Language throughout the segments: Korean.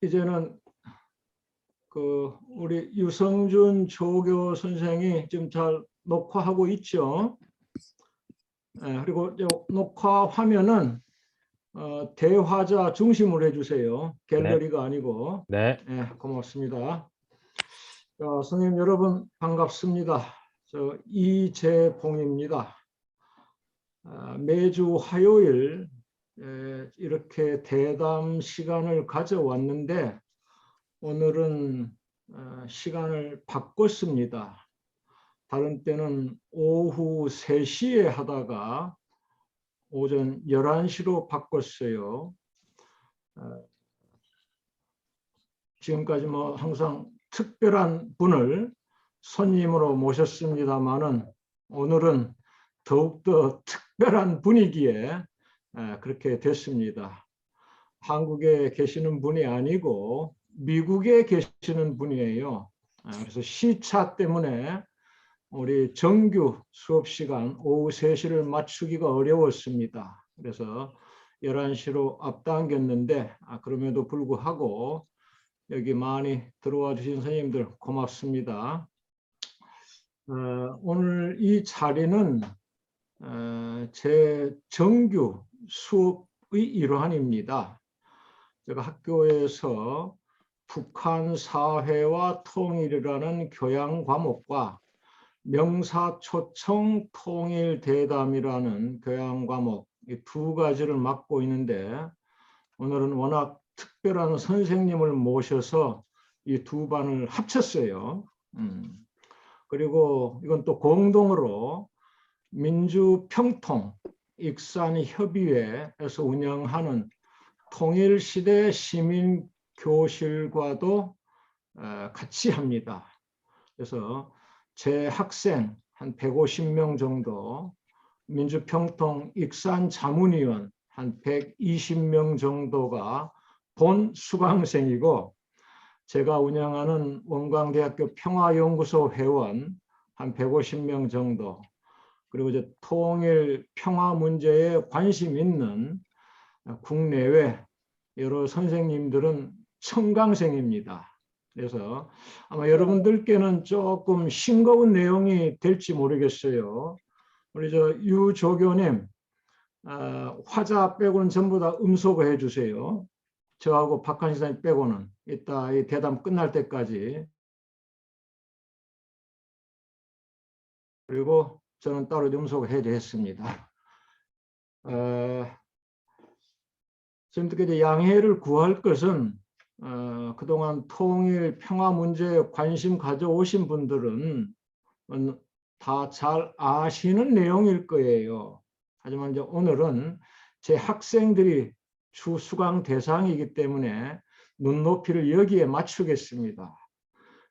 이제는 우리 유성준 조교 선생이 지금 잘 녹화하고 있죠. 그리고 녹화 화면은 대화자 중심으로 해주세요. 갤러리가 아니고. 네. 고맙습니다. 선생님 여러분 반갑습니다. 저 이재봉입니다. 매주 화요일 이렇게 대담 시간을 가져왔는데 오늘은 시간을 바꿨습니다. 다른 때는 오후 3시에 하다가 오전 11시로 바꿨어요. 지금까지 뭐 항상 특별한 분을 손님으로 모셨습니다마는 오늘은 더욱더 특별한 분위기에 그렇게 됐습니다. 한국에 계시는 분이 아니고 미국에 계시는 분이에요. 그래서 시차 때문에 우리 정규 수업 시간 오후 3시를 맞추기가 어려웠습니다. 그래서 11시로 앞당겼는데 그럼에도 불구하고 여기 많이 들어와 주신 선생님들 고맙습니다. 오늘 이 자리는 제 정규 수업의 일환입니다. 제가 학교에서 북한 사회와 통일이라는 교양 과목과 명사초청 통일대담이라는 교양 과목 이 두 가지를 맡고 있는데 오늘은 워낙 특별한 선생님을 모셔서 이 두 반을 합쳤어요. 그리고 이건 또 공동으로 민주평통 익산협의회에서 운영하는 통일시대 시민교실과도 같이 합니다. 그래서 제 학생 한 150명 정도, 민주평통 익산자문위원 한 120명 정도가 본 수강생이고 제가 운영하는 원광대학교 평화연구소 회원 한 150명 정도, 그리고 이제 통일 평화 문제에 관심 있는 국내외 여러 선생님들은 청강생입니다. 그래서 아마 여러분들께는 조금 싱거운 내용이 될지 모르겠어요. 우리 저 유조교님 화자 빼고는 전부 다 음소거 해주세요. 저하고 박한식 선생님 빼고는 이따 이 대담 끝날 때까지. 그리고 저는 따로 음소거 해제했습니다. 지금까지 양해를 구할 것은 그동안 통일 평화 문제에 관심 가져오신 분들은 다 잘 아시는 내용일 거예요. 하지만 이제 오늘은 제 학생들이 주 수강 대상이기 때문에 눈높이를 여기에 맞추겠습니다.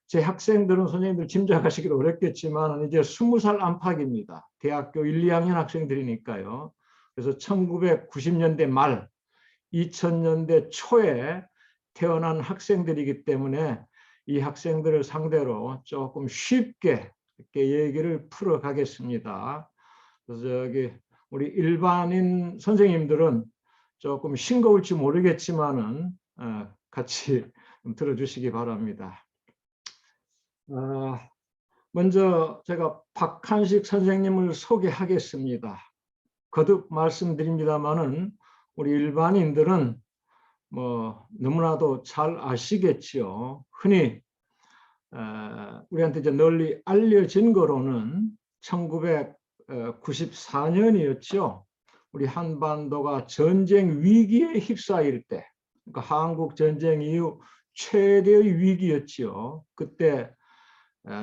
제 학생들은 선생님들 짐작하시기도 어렵겠지만 이제 20살 안팎입니다. 대학교 1, 2학년 학생들이니까요. 그래서 1990년대 말, 2000년대 초에 태어난 학생들이기 때문에 이 학생들을 상대로 조금 쉽게 이렇게 얘기를 풀어가겠습니다. 그래서 저기 우리 일반인 선생님들은 조금 싱거울지 모르겠지만은 같이 들어주시기 바랍니다. 먼저 제가 박한식 선생님을 소개하겠습니다. 거듭 말씀드립니다만은 우리 일반인들은 뭐 너무나도 잘 아시겠지요. 흔히 우리한테 이제 널리 알려진 거로는 1994년이었죠. 우리 한반도가 전쟁 위기에 휩싸일 때, 그러니까 한국 전쟁 이후 최대의 위기였죠. 그때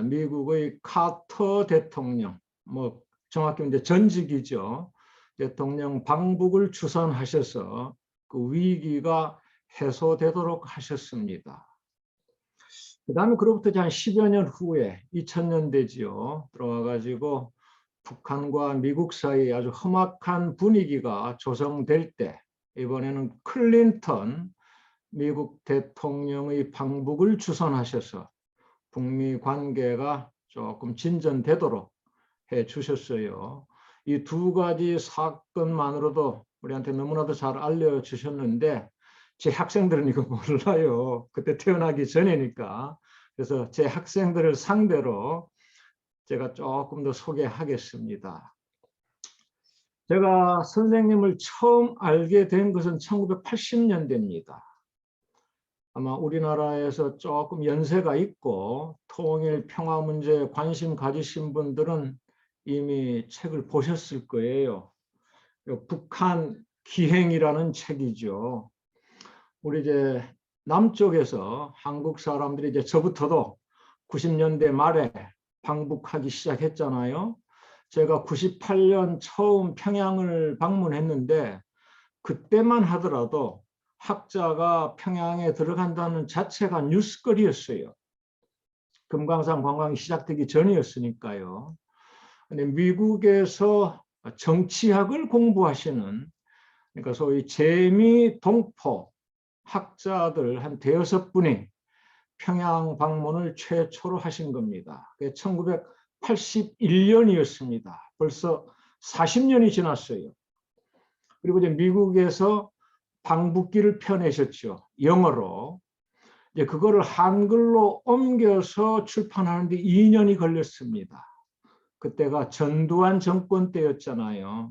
미국의 카터 대통령, 뭐 정확히 이제 전직이죠. 대통령 방북을 주선하셔서 그 위기가 해소되도록 하셨습니다. 그 다음에 그로부터 한 10여 년 후에 2000년대지요. 들어와가지고 북한과 미국 사이에 아주 험악한 분위기가 조성될 때 이번에는 클린턴 미국 대통령의 방북을 주선하셔서 북미 관계가 조금 진전되도록 해 주셨어요. 이 두 가지 사건만으로도 우리한테 너무나도 잘 알려주셨는데 제 학생들은 이거 몰라요. 그때 태어나기 전이니까. 그래서 제 학생들을 상대로 제가 조금 더 소개하겠습니다. 제가 선생님을 처음 알게 된 것은 1980년대입니다. 아마 우리나라에서 조금 연세가 있고 통일 평화 문제에 관심 가지신 분들은 이미 책을 보셨을 거예요. 북한 기행이라는 책이죠. 우리 이제 남쪽에서 한국 사람들이 이제 저부터도 90년대 말에 방북하기 시작했잖아요. 제가 98년 처음 평양을 방문했는데 그때만 하더라도 학자가 평양에 들어간다는 자체가 뉴스거리였어요. 금강산 관광이 시작되기 전이었으니까요. 근데 미국에서 정치학을 공부하시는, 그러니까 소위 재미 동포 학자들 한 대여섯 분이 평양 방문을 최초로 하신 겁니다. 1981년이었습니다. 벌써 40년이 지났어요. 그리고 이제 미국에서 방북기를 펴내셨죠. 영어로. 이제 그거를 한글로 옮겨서 출판하는데 2년이 걸렸습니다. 그때가 전두환 정권 때였잖아요.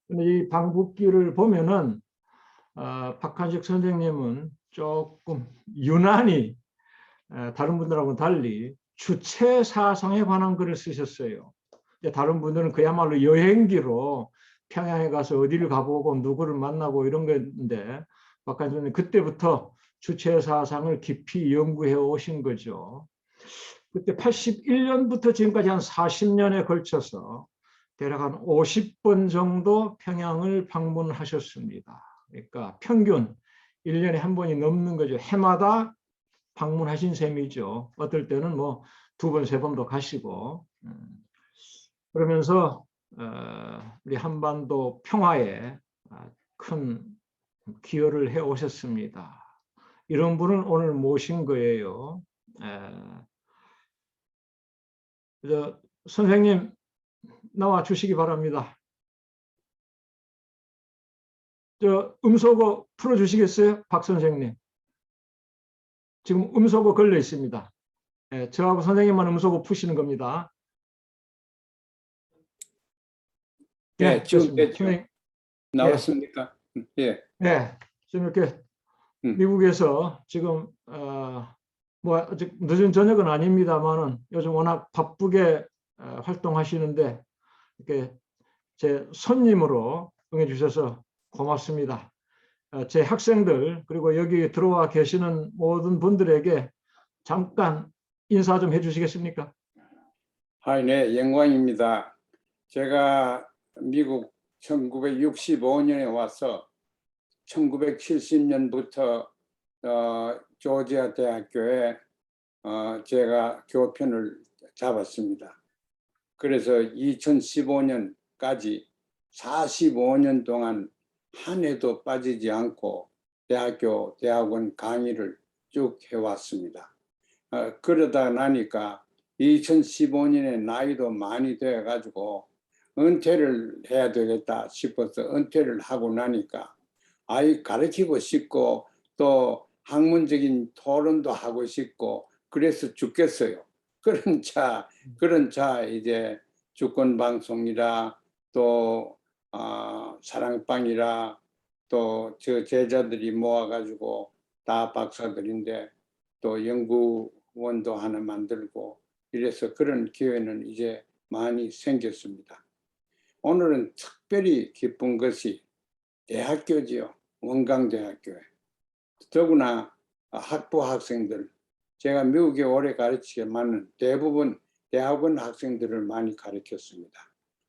근데 이 방북기를 보면은 박한식 선생님은 조금 유난히 다른 분들하고는 달리 주체 사상에 관한 글을 쓰셨어요. 다른 분들은 그야말로 여행기로 평양에 가서 어디를 가보고 누구를 만나고 이런 건데 박한식 선생님 그때부터 주체 사상을 깊이 연구해 오신 거죠. 그때 81년부터 지금까지 한 40년에 걸쳐서 대략 한 50번 정도 평양을 방문하셨습니다. 그러니까 평균 1년에 한 번이 넘는 거죠. 해마다 방문하신 셈이죠. 어떨 때는 뭐 2번, 3번도 가시고. 그러면서 우리 한반도 평화에 큰 기여를 해 오셨습니다. 이런 분을 오늘 모신 거예요. 선생님 나와 주시기 바랍니다. 음소거 풀어주시겠어요? 박 선생님. 지금 음소거 걸려 있습니다. 저하고 선생님만 음소거 푸시는 겁니다. 네, 지금 됐습니다. 나왔습니까? 예. 네, 지금 이렇게 미국에서 지금 뭐 아직 늦은 저녁은 아닙니다만은 요즘 워낙 바쁘게 활동하시는데 이렇게 제 손님으로 응해주셔서 고맙습니다. 제 학생들 그리고 여기 들어와 계시는 모든 분들에게 잠깐 인사 좀 해주시겠습니까? 네, 영광입니다. 제가 미국 1965년에 와서 1970년부터 조지아 대학교에 제가 교편을 잡았습니다. 그래서 2015년까지 45년 동안 한 해도 빠지지 않고 대학원 강의를 쭉 해왔습니다. 그러다 나니까 2015년에 나이도 많이 돼가지고 은퇴를 해야 되겠다 싶어서 은퇴를 하고 나니까 아이 가르치고 싶고 또 학문적인 토론도 하고 싶고 그래서 죽겠어요. 그런 차 이제 주권방송이라 또 사랑방이라 또 저 제자들이 모아가지고 다 박사들인데 또 연구원도 하나 만들고 이래서 그런 기회는 이제 많이 생겼습니다. 오늘은 특별히 기쁜 것이 대학교지요. 원광대학교에. 더구나 학부 학생들, 제가 미국에 오래 가르치지만 대부분 대학원 학생들을 많이 가르쳤습니다.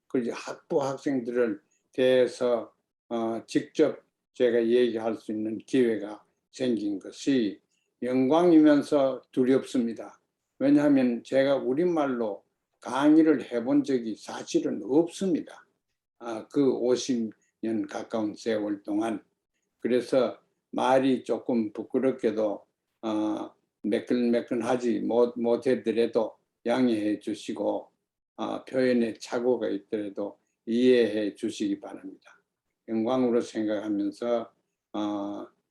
그래서 학부 학생들을 대해서 직접 제가 얘기할 수 있는 기회가 생긴 것이 영광이면서 두렵습니다. 왜냐하면 제가 우리말로 강의를 해본 적이 사실은 없습니다. 그 50년 가까운 세월 동안. 그래서 말이 조금 부끄럽게도 매끈매끈하지 못하더라도 양해해 주시고 표현에 착오가 있더라도 이해해 주시기 바랍니다. 영광으로 생각하면서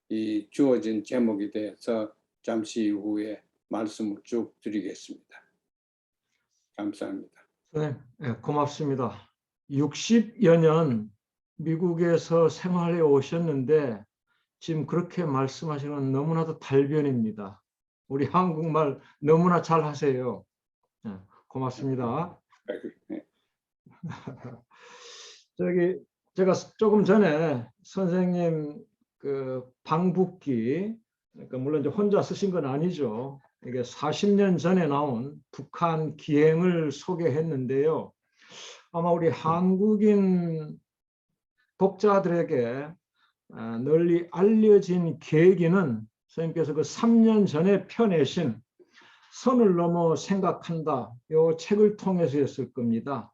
이 주어진 제목에 대해서 잠시 후에 말씀을 쭉 드리겠습니다. 감사합니다. 네, 고맙습니다. 60여 년 미국에서 생활해 오셨는데 지금 그렇게 말씀하시는 건 너무나도 달변입니다. 우리 한국말 너무나 잘 하세요. 고맙습니다. 네. 제가 조금 전에 선생님 그 방북기, 그러니까 물론 이제 혼자 쓰신 건 아니죠. 이게 40년 전에 나온 북한 기행을 소개했는데요. 아마 우리 한국인 독자들에게 널리 알려진 계기는 선생님께서 그 3년 전에 펴내신 선을 넘어 생각한다, 이 책을 통해서였을 겁니다.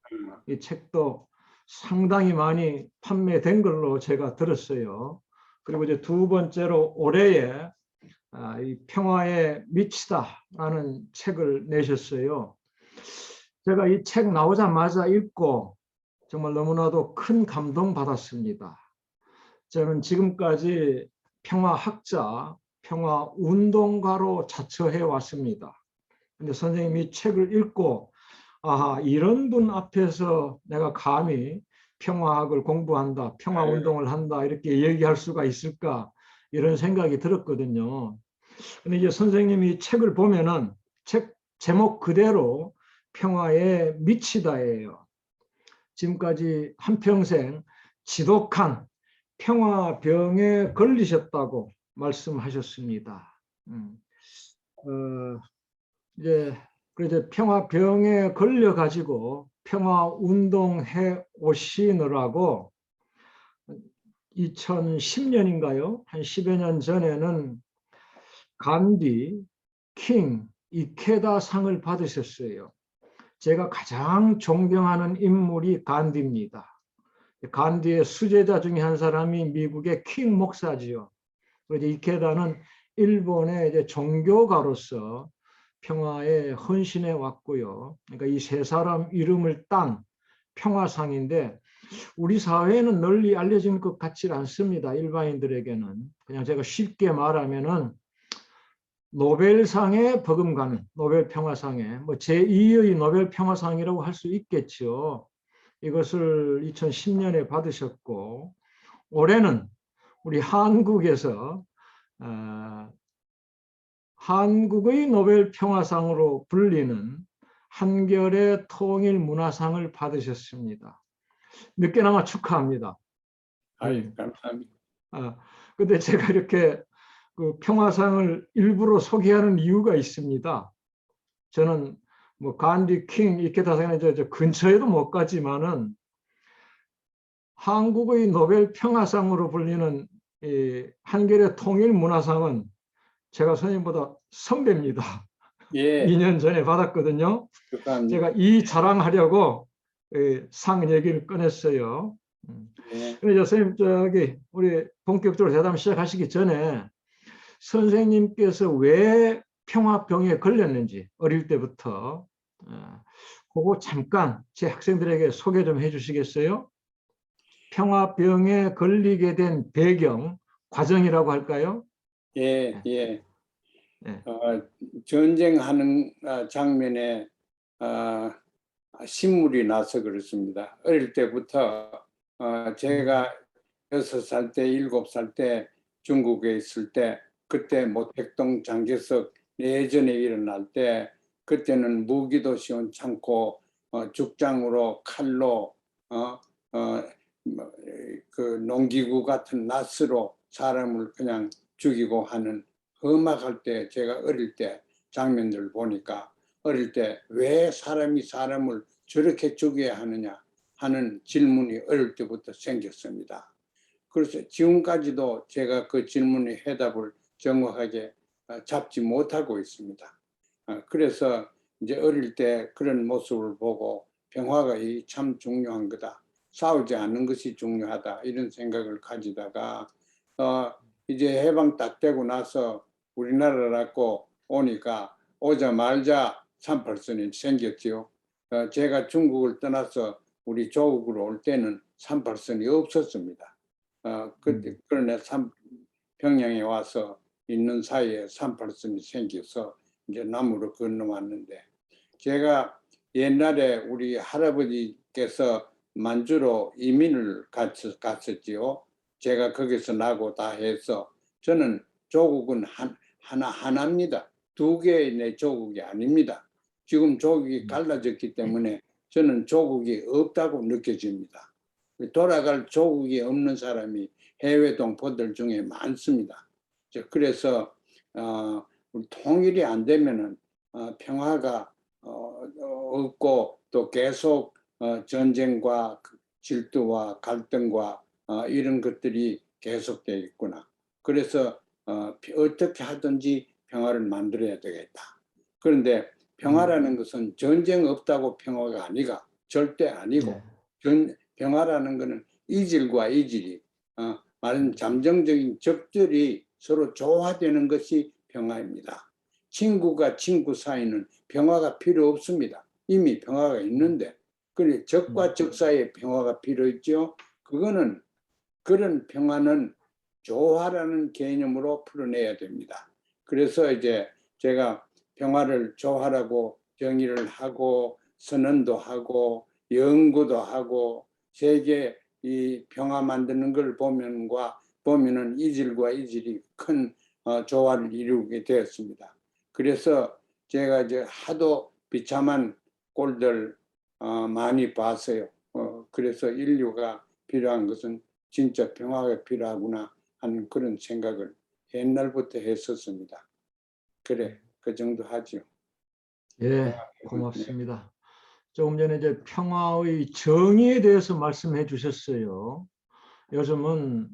이 책도 상당히 많이 판매된 걸로 제가 들었어요. 그리고 이제 두 번째로 올해에 이 평화에 미치다라는 책을 내셨어요. 제가 이 책 나오자마자 읽고 정말 너무나도 큰 감동 받았습니다. 저는 지금까지 평화학자, 평화운동가로 자처해 왔습니다. 근데 선생님이 책을 읽고 이런 분 앞에서 내가 감히 평화학을 공부한다, 평화운동을 한다 이렇게 얘기할 수가 있을까 이런 생각이 들었거든요. 근데 이제 선생님이 책을 보면은 책 제목 그대로 평화에 미치다예요. 지금까지 한평생 지독한 평화병에 걸리셨다고 말씀하셨습니다. 이제 그래서 평화병에 걸려 가지고 평화운동해 오시느라고 2010년인가요? 한 10여 년 전에는 간디, 킹, 이케다 상을 받으셨어요. 제가 가장 존경하는 인물이 간디입니다. 간디의 수제자 중에 한 사람이 미국의 킹 목사지요. 그래서 이케다는 일본의 이제 종교가로서 평화에 헌신해 왔고요. 그러니까 이 세 사람 이름을 딴 평화상인데 우리 사회에는 널리 알려진 것 같지 않습니다. 일반인들에게는. 그냥 제가 쉽게 말하면은 노벨상에 버금가는 노벨 평화상에 뭐 제2의 노벨 평화상이라고 할 수 있겠죠. 이것을 2010년에 받으셨고 올해는 우리 한국에서 한국의 노벨 평화상으로 불리는 한겨레 통일 문화상을 받으셨습니다. 늦게나마 축하합니다. 감사합니다. 근데 제가 이렇게 그 평화상을 일부러 소개하는 이유가 있습니다. 저는 뭐 간디, 킹 이케다상에 저 근처에도 못 가지만은 한국의 노벨 평화상으로 불리는 이 한겨레 통일 문화상은 제가 선생님보다 선배입니다. 예. 2년 전에 받았거든요. 축하합니다. 제가 이 자랑하려고 상 얘기를 꺼냈어요. 예. 근데 선생님 우리 본격적으로 대담 시작하시기 전에 선생님께서 왜 평화병에 걸렸는지 어릴 때부터 그거 잠깐 제 학생들에게 소개 좀 해주시겠어요? 평화병에 걸리게 된 배경, 과정이라고 할까요? 예. 예. 네. 전쟁하는 장면에 신물이 나서 그렇습니다. 어릴 때부터 제가 6살 때, 7살 때 중국에 있을 때 그때 모택동 장개석 내전에 일어날 때 그때는 무기도 시원찮고 죽장으로 칼로 그 농기구 같은 낫으로 사람을 그냥 죽이고 하는 험악할 때 제가 어릴 때 장면들을 보니까 어릴 때 왜 사람이 사람을 저렇게 죽여야 하느냐 하는 질문이 어릴 때부터 생겼습니다. 그래서 지금까지도 제가 그 질문의 해답을 정확하게 잡지 못하고 있습니다. 그래서 이제 어릴 때 그런 모습을 보고 평화가 참 중요한 거다. 싸우지 않는 것이 중요하다. 이런 생각을 가지다가 이제 해방 딱 되고 나서 우리나라라고 오니까 오자마자 38선이 생겼지요. 제가 중국을 떠나서 우리 조국으로 올 때는 38선이 없었습니다. 그때 그러나 평양에 와서 있는 사이에 38선이 생겨서 이제 남으로 건너왔는데, 제가 옛날에 우리 할아버지께서 만주로 이민을 갔었지요. 제가 거기서 나고 다 해서 저는 조국은 하나입니다. 두 개의 내 조국이 아닙니다. 지금 조국이 갈라졌기 때문에 저는 조국이 없다고 느껴집니다. 돌아갈 조국이 없는 사람이 해외 동포들 중에 많습니다. 그래서 통일이 안 되면은 평화가 없고 또 계속 전쟁과 질투와 갈등과 이런 것들이 계속되겠구나. 그래서 어떻게 하든지 평화를 만들어야 되겠다. 그런데 평화라는 것은 전쟁 없다고 평화가 아니가 절대 아니고, 평화라는 것은 이질과 이질이 말은 잠정적인 적절히 서로 조화되는 것이 평화입니다. 친구가 친구 사이는 평화가 필요 없습니다. 이미 평화가 있는데, 그래 적과 적 사이에 평화가 필요했죠. 그거는 그런 평화는 조화라는 개념으로 풀어내야 됩니다. 그래서 이제 제가 평화를 조화라고 정의를 하고 선언도 하고 연구도 하고, 세계 이 평화 만드는 걸 보면은 이질과 이질이 큰 조화를 이루게 되었습니다. 그래서 제가 이제 하도 비참한 꼴들 많이 봤어요. 그래서 인류가 필요한 것은 진짜 평화가 필요하구나 하는 그런 생각을 옛날부터 했었습니다. 그래, 그 정도 하죠. 예, 고맙습니다. 조금 전에 이제 평화의 정의에 대해서 말씀해 주셨어요. 요즘은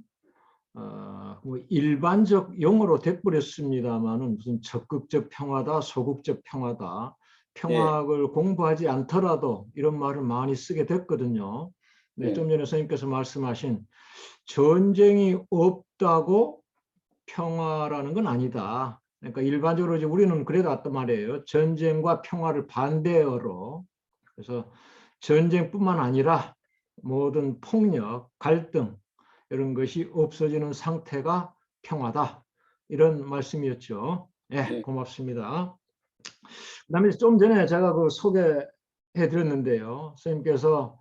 뭐 일반적 용어로 돼버렸습니다만은 무슨 적극적 평화다, 소극적 평화다, 예, 평화를 공부하지 않더라도 이런 말을 많이 쓰게 됐거든요. 네, 예, 좀 전에 선생님께서 말씀하신 전쟁이 없다고 평화라는 건 아니다. 그러니까 일반적으로 이제 우리는 그래도 왔단 말이에요. 전쟁과 평화를 반대어로. 그래서 전쟁뿐만 아니라 모든 폭력, 갈등 이런 것이 없어지는 상태가 평화다. 이런 말씀이었죠. 예, 예, 고맙습니다. 그다음에 좀 전에 제가 그 소개해 드렸는데요. 선생님께서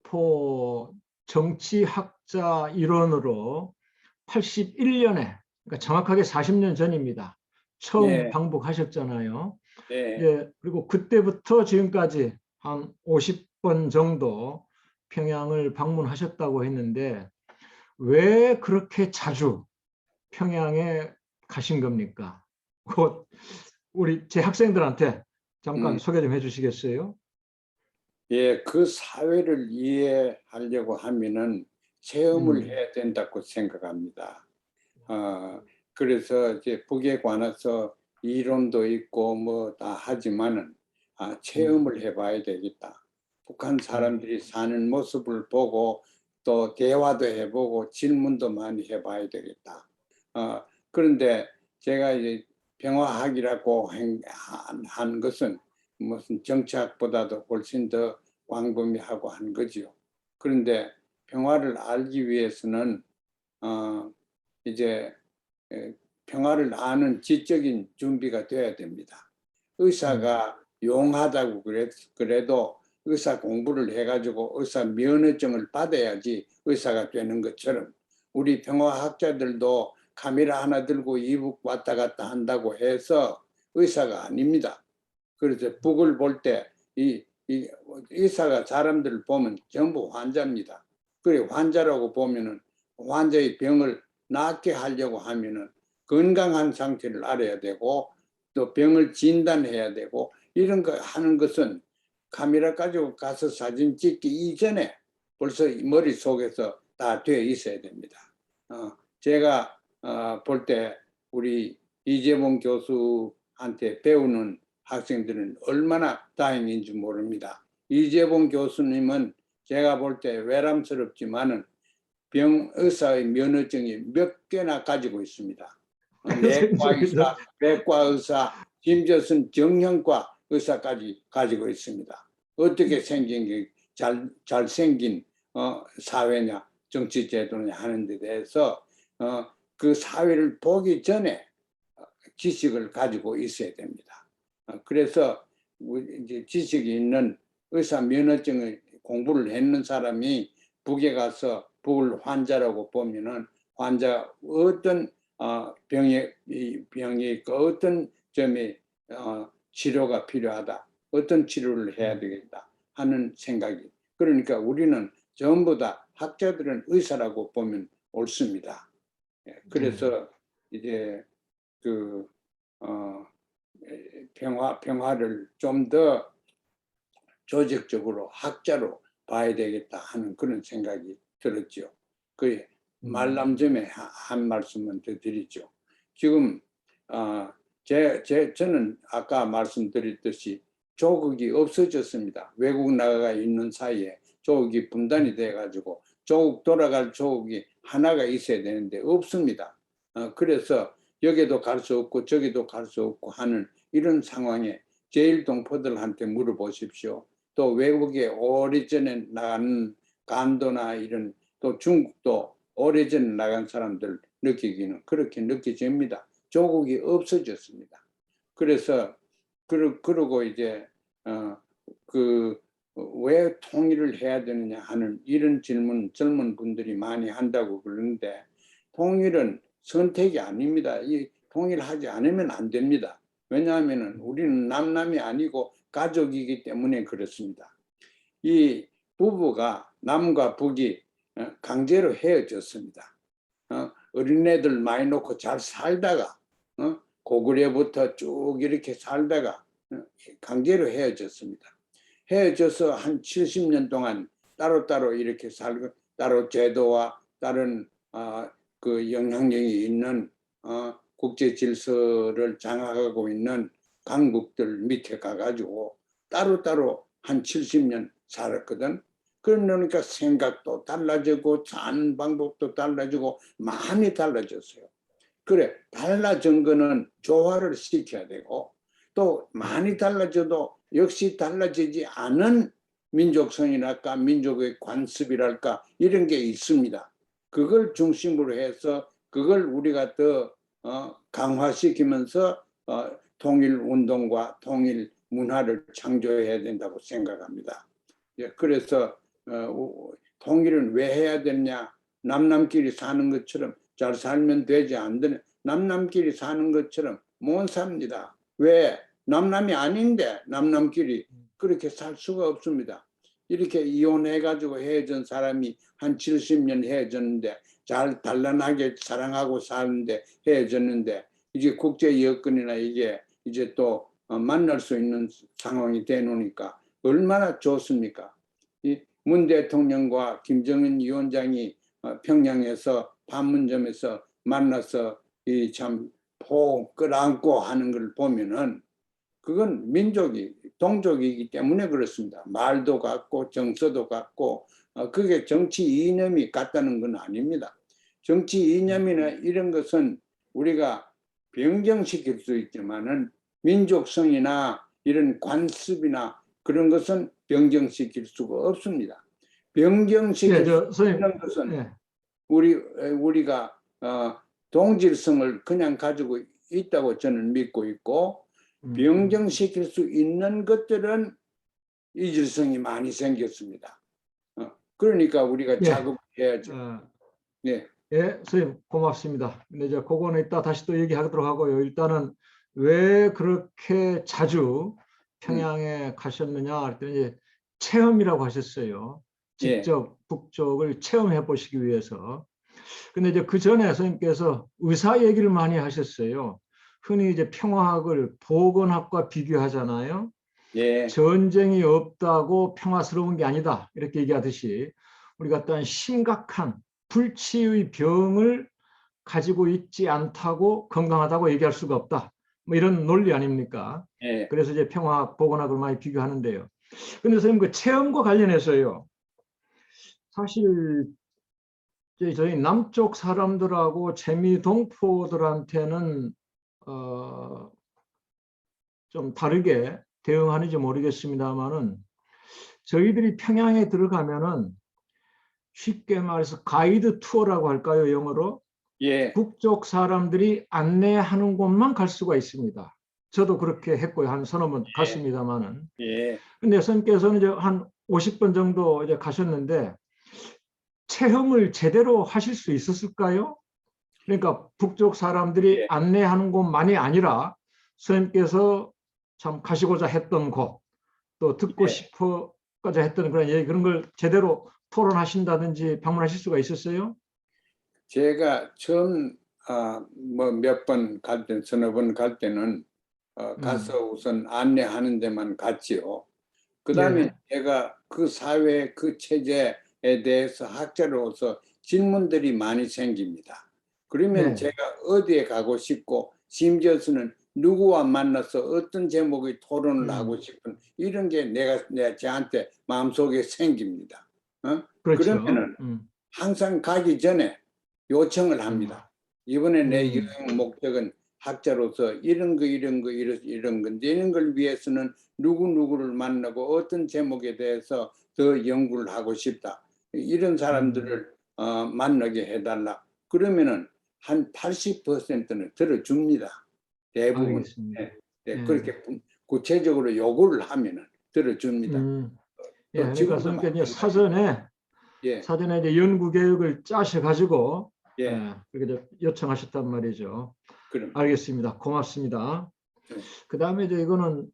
재미동포 정치학자 일원으로 81년에, 그러니까 정확하게 40년 전입니다. 처음 예, 방북하셨잖아요. 예. 예, 그리고 그때부터 지금까지 한 50번 정도 평양을 방문하셨다고 했는데 왜 그렇게 자주 평양에 가신 겁니까? 곧 우리 제 학생들한테 잠깐 음, 소개 좀 해주시겠어요? 예, 그 사회를 이해하려고 하면은 체험을 음, 해야 된다고 생각합니다. 그래서 이제 북에 관해서 이론도 있고 뭐 다 하지만은 음, 체험을 해봐야 되겠다. 북한 음, 사람들이 사는 모습을 보고 또 대화도 해보고 질문도 많이 해봐야 되겠다. 그런데 제가 이제 평화학이라고 한 것은 무슨 정치학보다도 훨씬 더 광범위하고 한 거지요. 그런데 평화를 알기 위해서는 이제 평화를 아는 지적인 준비가 돼야 됩니다. 음, 의사가 용하다고 그래도 의사 공부를 해가지고 의사 면허증을 받아야지 의사가 되는 것처럼, 우리 평화학자들도 카메라 하나 들고 이북 왔다 갔다 한다고 해서 의사가 아닙니다. 그래서 북을 볼 때 이 의사가 사람들을 보면 전부 환자입니다. 그래, 환자라고 보면은 환자의 병을 낫게 하려고 하면은 건강한 상태를 알아야 되고 또 병을 진단해야 되고, 이런 거 하는 것은 카메라 가지고 가서 사진 찍기 이전에 벌써 머릿속에서 다 되어 있어야 됩니다. 제가 볼 때 우리 이재봉 교수한테 배우는 학생들은 얼마나 다행인지 모릅니다. 이재봉 교수님은 제가 볼 때 외람스럽지만은 병의사의 면허증이 몇 개나 가지고 있습니다. 내과 의사, 외과 의사, 심지어는 정형과 의사까지 가지고 있습니다. 어떻게 생긴 게 잘생긴 사회냐, 정치 제도냐 하는 데 대해서 그 사회를 보기 전에 지식을 가지고 있어야 됩니다. 그래서 이제 지식이 있는 의사 면허증을 공부를 했는 사람이 북에 가서 북을 환자라고 보면은 환자 어떤 병이 있고 어떤 점에 치료가 필요하다, 어떤 치료를 해야 되겠다 하는 생각이. 그러니까 우리는 전부 다 학자들은 의사라고 보면 옳습니다. 그래서 이제 그 평화를 좀 더 조직적으로 학자로 봐야 되겠다 하는 그런 생각이 들었죠. 그 말남점에 한 말씀은 더 드리죠. 지금 저는 아까 말씀드렸듯이 조국이 없어졌습니다. 외국 나라가 있는 사이에 조국이 분단이 돼가지고 조국 돌아갈 조국이 하나가 있어야 되는데 없습니다. 그래서 여기도 갈 수 없고 저기도 갈 수 없고 하는 이런 상황에 제1동포들한테 물어보십시오. 또 외국에 오래전에 나간 간도나 이런 또 중국도 오래전에 나간 사람들 느끼기는 그렇게 느껴집니다. 조국이 없어졌습니다. 그래서 그러고 이제 왜 통일을 해야 되느냐 하는 이런 질문 젊은 분들이 많이 한다고 그러는데 통일은 선택이 아닙니다. 이 통일하지 않으면 안 됩니다. 왜냐하면 우리는 남남이 아니고 가족이기 때문에 그렇습니다. 이 부부가 남과 북이 강제로 헤어졌습니다. 어린애들 많이 놓고 잘 살다가 고구려부터 쭉 이렇게 살다가 강제로 헤어졌습니다. 헤어져서 한 70년 동안 따로따로 이렇게 살고 따로 제도와 다른 그 영향력이 있는 국제 질서를 장악하고 있는 강국들 밑에 가가지고 따로따로 한 70년 살았거든. 그러니까 생각도 달라지고 사는 방법도 달라지고 많이 달라졌어요. 그래, 달라진 거는 조화를 시켜야 되고 또 많이 달라져도 역시 달라지지 않은 민족성이랄까 민족의 관습이랄까 이런 게 있습니다. 그걸 중심으로 해서 그걸 우리가 더 강화시키면서 통일운동과 통일 문화를 창조해야 된다고 생각합니다. 그래서 통일은 왜 해야 되느냐, 남남끼리 사는 것처럼 잘 살면 되지 않는 남남끼리 사는 것처럼 못 삽니다. 왜? 남남이 아닌데 남남끼리 그렇게 살 수가 없습니다. 이렇게 이혼해가지고 헤어진 사람이 한 70년 헤어졌는데 잘 단란하게 사랑하고 사는데 헤어졌는데 이제 국제 여건이나 이게 이제 또 만날 수 있는 상황이 되노니까 얼마나 좋습니까? 이 문 대통령과 김정은 위원장이 평양에서 판문점에서 만나서 이 참 포 끌어안고 하는 걸 보면은 그건 민족이 동족이기 때문에 그렇습니다. 말도 같고 정서도 같고 그게 정치 이념이 같다는 건 아닙니다. 정치 이념이나 이런 것은 우리가 변경시킬 수 있지만은 민족성이나 이런 관습이나 그런 것은 변경시킬 수가 없습니다. 변경시킬 수 있는 것은 우리가 동질성을 그냥 가지고 있다고 저는 믿고 있고 변경시킬 수 있는 것들은 이질성이 많이 생겼습니다. 그러니까 우리가 자극해야죠. 네. 예, 선생님 고맙습니다. 근데 이제 그거는 이따 다시 또 얘기하도록 하고요. 일단은 왜 그렇게 자주 평양에 가셨느냐 할 때 이제 체험이라고 하셨어요. 직접 북쪽을 체험해 보시기 위해서. 근데 이제 그 전에 선생님께서 의사 얘기를 많이 하셨어요. 흔히 이제 평화학을 보건학과 비교하잖아요. 전쟁이 없다고 평화스러운 게 아니다 이렇게 얘기하듯이 우리가 어떤 심각한 불치의 병을 가지고 있지 않다고 건강하다고 얘기할 수가 없다. 뭐 이런 논리 아닙니까? 그래서 이제 평화학, 보건학을 많이 비교하는데요. 근데 선생님 그 체험과 관련해서요. 사실 저희 남쪽 사람들하고 재미동포들한테는 좀 다르게 대응하는지 모르겠습니다만은 저희들이 평양에 들어가면은 쉽게 말해서 가이드 투어라고 할까요, 영어로? 예, 북쪽 사람들이 안내하는 곳만 갈 수가 있습니다. 저도 그렇게 했고요. 한 서너 번 예, 갔습니다만은. 예. 근데 선생님께서는 이제 한 50번 정도 이제 가셨는데 체험을 제대로 하실 수 있었을까요? 그러니까 북쪽 사람들이 예. 안내하는 곳만이 아니라 선생님께서 참 가시고자 했던 곳, 또 듣고 예. 싶어까지 했던 그런 얘기, 그런 걸 제대로 토론하신다든지 방문하실 수가 있었어요? 제가 처음 뭐 몇 번 갈 때, 서너 번 갈 때는 음, 가서 우선 안내하는 데만 갔지요. 그다음에 예, 제가 그 사회, 그 체제에 대해서 학자로서 질문들이 많이 생깁니다. 그러면 네, 제가 어디에 가고 싶고, 심지어서는 누구와 만나서 어떤 제목의 토론을 하고 음, 싶은 이런 게 내가 저한테 마음속에 생깁니다. 그렇죠. 그러면은 항상 가기 전에 요청을 음, 합니다. 이번에 내 음, 여행 목적은 학자로서 이런 건데 이런 걸 위해서는 누구를 만나고 어떤 제목에 대해서 더 연구를 하고 싶다. 이런 음, 사람들을 만나게 해달라. 그러면은 한 80%는 들어줍니다. 대부분. 알겠습니다. 예, 예, 예, 그렇게 구체적으로 요구를 하면은 들어줍니다. 음, 예, 또 그러니까 지금도 선생님 이제 마찬가지고. 예, 사전에 이제 연구 계획을 짜셔가지고 예, 그렇게 이제 요청하셨단 말이죠. 그럼. 알겠습니다. 고맙습니다. 예, 그 다음에 이제 이거는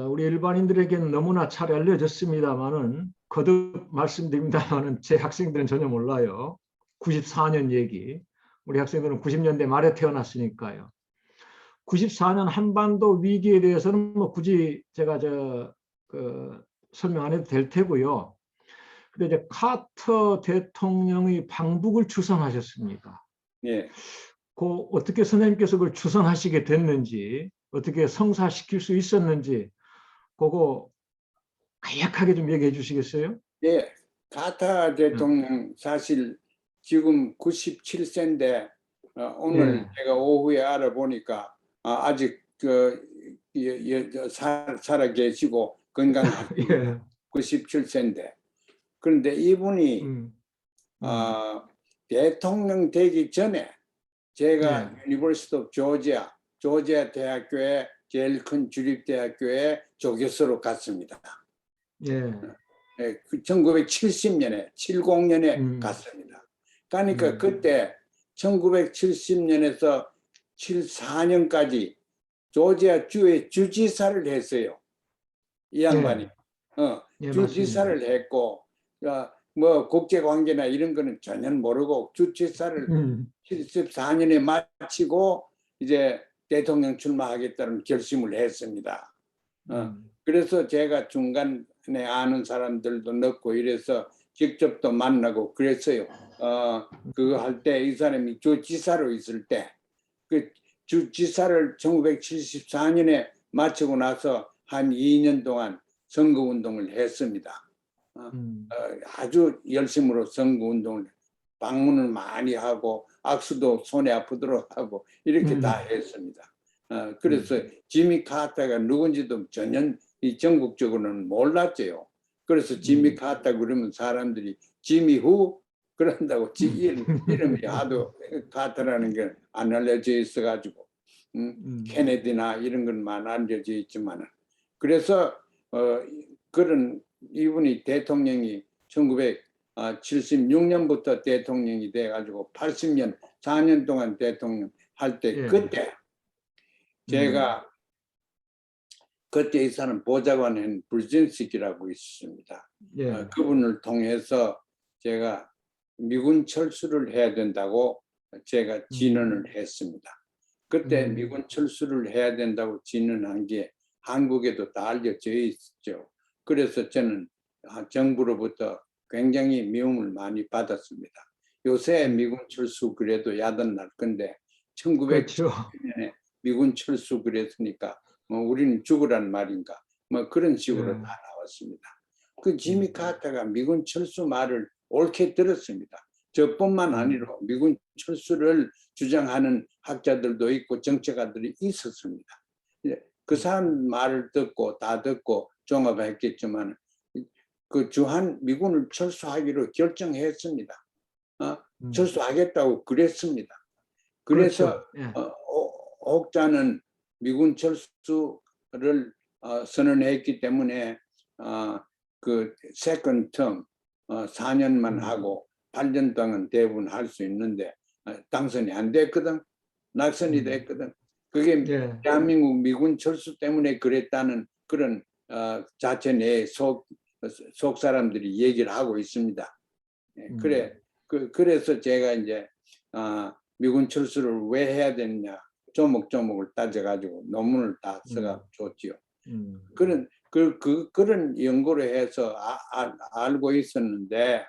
우리 일반인들에게는 너무나 잘 알려졌습니다만은 거듭 말씀드립니다만은 제 학생들은 전혀 몰라요. 94년 얘기. 우리 학생들은 90년대 말에 태어났으니까요. 94년 한반도 위기에 대해서는 뭐 굳이 제가 설명 안 해도 될 테고요. 근데 이제 카터 대통령의 방북을 주선하셨습니다. 예. 그 어떻게 선생님께서 그걸 주선하시게 됐는지, 어떻게 성사시킬 수 있었는지, 그거 간략하게 좀 얘기해 주시겠어요? 예, 카타 네. 대통령 사실 지금 97세인데 오늘 예. 제가 오후에 알아보니까 아직 살아 계시고 건강하십니다. 예. 97세인데. 그런데 이분이 음. 음. 어, 대통령 되기 전에 제가 예. 유니버시티 오브 조지아 대학교에 제일 큰 주립대학교에 조교수로 갔습니다. 예. 1970년에 70년에 음. 갔습니다. 그러니까 음. 그때 1970년에서 74년까지 조지아 주의 주지사를 했어요. 이 양반이. 예. 예, 맞습니다. 주지사를 했고 뭐 국제관계나 이런 거는 전혀 모르고 주지사를 음. 74년에 마치고 이제 대통령 출마하겠다는 결심을 했습니다. 음. 그래서 제가 중간에 아는 사람들도 넣고 이래서 직접 또 만나고 그랬어요. 그거 할 때 이 사람이 주지사로 있을 때 그 주지사를 1974년에 마치고 나서 한 2년 동안 선거운동을 했습니다. 음. 아주 열심으로 선거운동을 방문을 많이 하고 악수도 손에 아프도록 하고 이렇게 다 음. 했습니다. 그래서 음. 지미 카터가 누군지도 전혀 이 전국적으로는 몰랐죠. 그래서 지미 음. 카터 그러면 사람들이 지미 후 그런다고 이름이 하도 카터라는 게 안 알려져 있어가지고 음. 케네디나 이런 것만 알려져 있지만 그래서 그런 이분이 대통령이 1976년부터 대통령이 돼가지고 80년 4년 동안 대통령 할 때 예. 음. 제가 그때 이 사람 보좌관인 브진스키라고 있습니다. 예. 그분을 통해서 제가 미군 철수를 해야 된다고 제가 음. 진언을 했습니다. 그때 음. 미군 철수를 해야 된다고 진언한 게 한국에도 다 알려져 있죠. 그래서 저는 정부로부터 굉장히 미움을 많이 받았습니다. 요새 음. 미군 철수 그래도 야단날 건데 그렇죠. 1970년에 미군 철수 그랬으니까 우리는 죽으란 말인가 뭐 그런 식으로 다 예. 나왔습니다. 그 음. 지미 카터가 미군 철수 말을 옳게 들었습니다. 저뿐만 아니라 미군 철수를 주장하는 학자들도 있고 정치가들이 있었습니다. 그 사람 말을 듣고 다 듣고 종합했겠지만 그 주한 미군을 철수하기로 결정했습니다. 철수하겠다고 그랬습니다. 그래서 그렇죠. 예. 옥자는 미군 철수를 선언했기 때문에 그 세컨 텀 4년만 하고 8년 동안 대부분 할 수 있는데 당선이 안 됐거든. 낙선이 됐거든. 그게 예. 대한민국 미군 철수 때문에 그랬다는 그런 자체 내에 속 사람들이 얘기를 하고 있습니다. 그래서 제가 이제 미군 철수를 왜 해야 되느냐 조목조목을 따져가지고 논문을 다 써가 줬지요. 그런 연구를 해서 알고 있었는데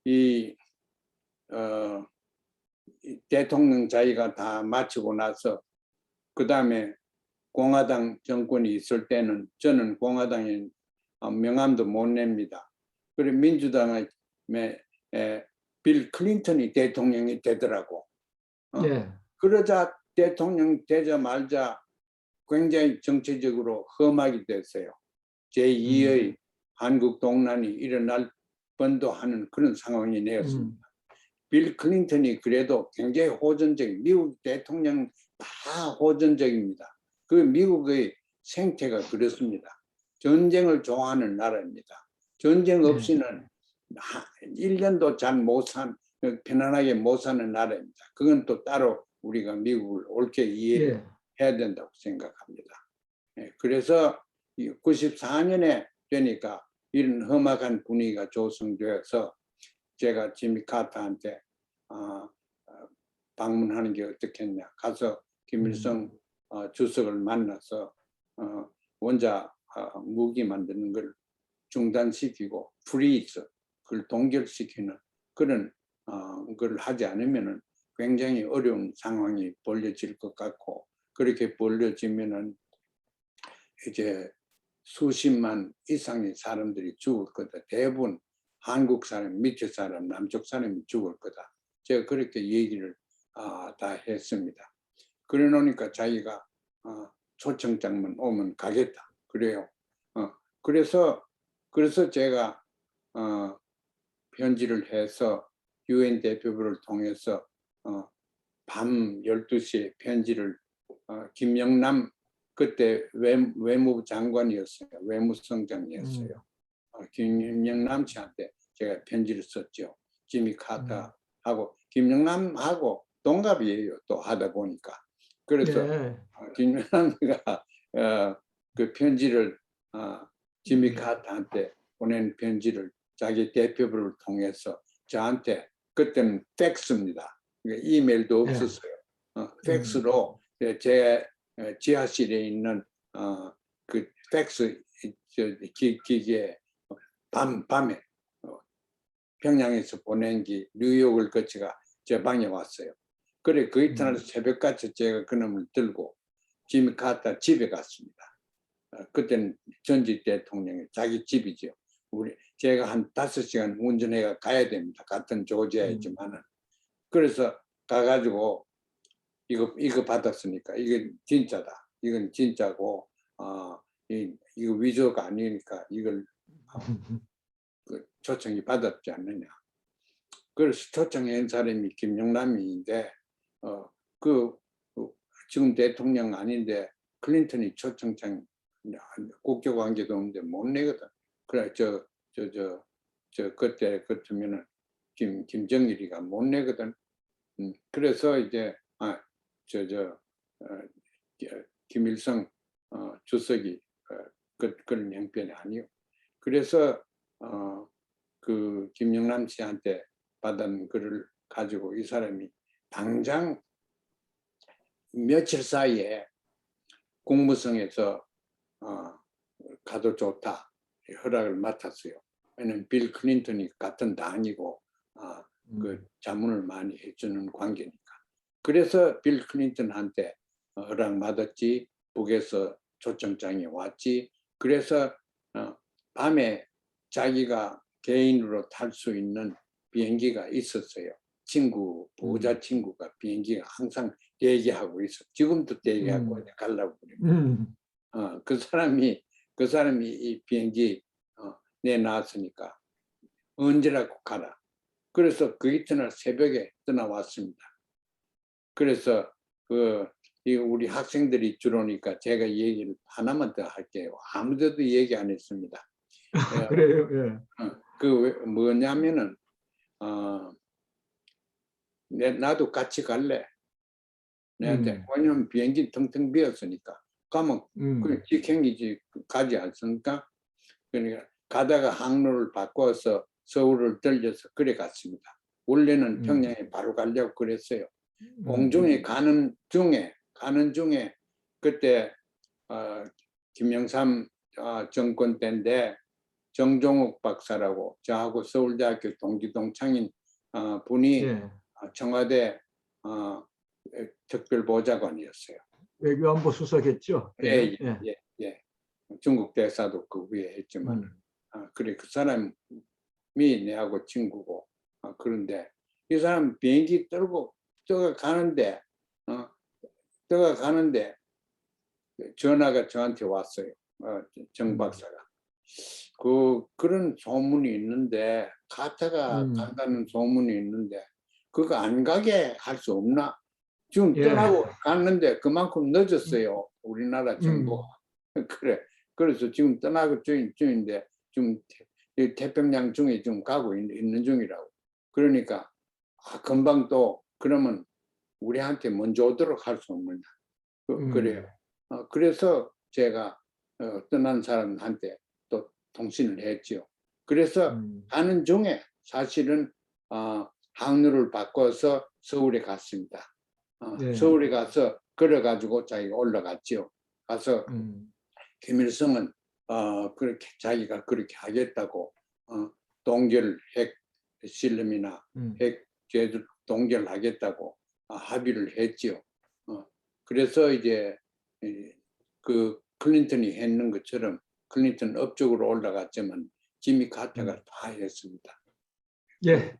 이 대통령 자기가 다 마치고 나서 그 다음에 공화당 정권이 있을 때는 저는 공화당에 명함도 못 냅니다. 그리고 민주당의 빌 클린턴이 대통령이 되더라고. 예. 그러자 대통령 되자마자 굉장히 정치적으로 험하게 됐어요. 제2의 한국 동란이 일어날 뻔도 하는 그런 상황이 되었습니다. 빌 클린턴이 그래도 굉장히 호전적인, 미국 대통령 다 호전적입니다. 그 미국의 생태가 그렇습니다. 전쟁을 좋아하는 나라입니다. 전쟁 없이는 1년도 잘 못 편안하게 못 사는 나라입니다. 그건 또 따로 우리가 미국을 옳게 이해해야 된다고 생각합니다. 그래서 94년에 되니까 이런 험악한 분위기가 조성되어서 제가 지미 카터한테 방문하는 게 어떻겠냐. 가서 김일성 주석을 만나서 원자 무기 만드는 걸 중단시키고 프리즈, 그걸 동결시키는 그런 걸 하지 않으면은 굉장히 어려운 상황이 벌어질 것 같고, 그렇게 벌어지면은 이제 수십만 이상의 사람들이 죽을 거다. 대부분 한국 사람, 밑에 사람, 남쪽 사람이 죽을 거다. 제가 그렇게 얘기를 다 했습니다. 그래 놓으니까 자기가 초청장만 오면 가겠다. 그래요. 그래서 제가 편지를 해서 유엔 대표부를 통해서 밤 12시에 편지를 김영남 그때 외무부 장관이었어요. 외무성장이었어요. 김영남 씨한테 제가 편지를 썼죠. 지미 카터하고 김영남하고 동갑이에요. 또 하다 보니까. 그래서 김영남이가 그 편지를 지미 카터한테 보낸 편지를 자기 대표부를 통해서 저한테, 그때는 팩스입니다. 이메일도 없었어요. 팩스로 제 지하실에 있는 그 팩스 기계에 밤에 평양에서 보낸 게 뉴욕을 거쳐가 제 방에 왔어요. 그래 그 이튿날 새벽같이 제가 그놈을 들고 지미 카터 집에 갔습니다. 그때는 전직 대통령이 자기 집이죠. 제가 한 5시간 운전해가 가야 됩니다. 같은 조지아이지만은. 그래서 가가지고 이거 받았으니까 이건 진짜다. 이건 진짜고 이거 위조가 아니니까 이걸 그 초청이 받았지 않느냐. 그래서 초청한 사람이 김영남인데 지금 대통령 아닌데 클린턴이 초청장 국교관계도 없는데 못 내거든. 그래 그때 같으면은 김정일이가 못 내거든. 그래서 이제 김일성 주석이 그런 형편이 아니요. 그래서 그 김영남 씨한테 받은 글을 가지고 이 사람이 당장 며칠 사이에 국무성에서 가도 좋다 허락을 맡았어요. 왜냐면 빌 클린턴이 같은 당이고 그 자문을 많이 해주는 관계니까. 그래서 빌 클린턴한테 허락 받았지. 북에서 초청장이 왔지. 그래서 밤에 자기가 개인으로 탈 수 있는 비행기가 있었어요. 친구, 보호자 친구가 비행기가 항상 대기하고 있어. 지금도 대기하고 가려고 그래요. 그 사람이 이 비행기 내놨으니까 언제라고 가라. 그래서 그 이튿날 새벽에 떠나왔습니다. 그래서 우리 학생들이 들어오니까 제가 얘기를 하나만 더 할게요. 아무데도 얘기 안 했습니다. 그래요. 예. 뭐냐면은 나도 같이 갈래. 내한테 왜냐면 비행기 텅텅 비었으니까 가면 그 직행이지 가지 않습니까? 그러니까 가다가 항로를 바꿔서 서울을 들려서 그래 갔습니다. 원래는 평양에 바로 가려고 그랬어요. 공중에 가는 중에 그때 김영삼 정권 때인데 정종욱 박사라고 저하고 서울대학교 동기동창인 분이 예. 청와대 특별보좌관이었어요. 외교안보 수석했죠. 예, 예. 예, 예. 중국 대사도 그 위에 했지만 그래 그 사람이 내하고 친구고 그런데 이 사람 비행기 떨고 떠가가는데 전화가 저한테 왔어요. 정 박사가 그런 소문이 있는데 카타가 간다는 소문이 있는데 그거 안 가게 할 수 없나? 지금 예. 떠나고 갔는데 그만큼 늦었어요. 우리나라 정부가. 그래. 그래서 지금 떠나고 중인데 지금 태평양 중에 지금 가고 있는 중이라고. 그러니까 금방 또 그러면 우리한테 먼저 오도록 할 수 없느냐. 그래요. 그래서 제가 떠난 사람한테 또 통신을 했죠. 그래서 가는 중에 사실은 항로를 바꿔서 서울에 갔습니다. 예. 서울에 가서 걸어가지고 자기가 올라갔죠. 가서 김일성은 그렇게 자기가 그렇게 하겠다고 동결 핵 실험이나 핵 제도 동결하겠다고 합의를 했지요. 그래서 이제 그 클린턴이 했는 것처럼 클린턴 업적으로 올라갔지만 지미 카터가 다 했습니다. 예,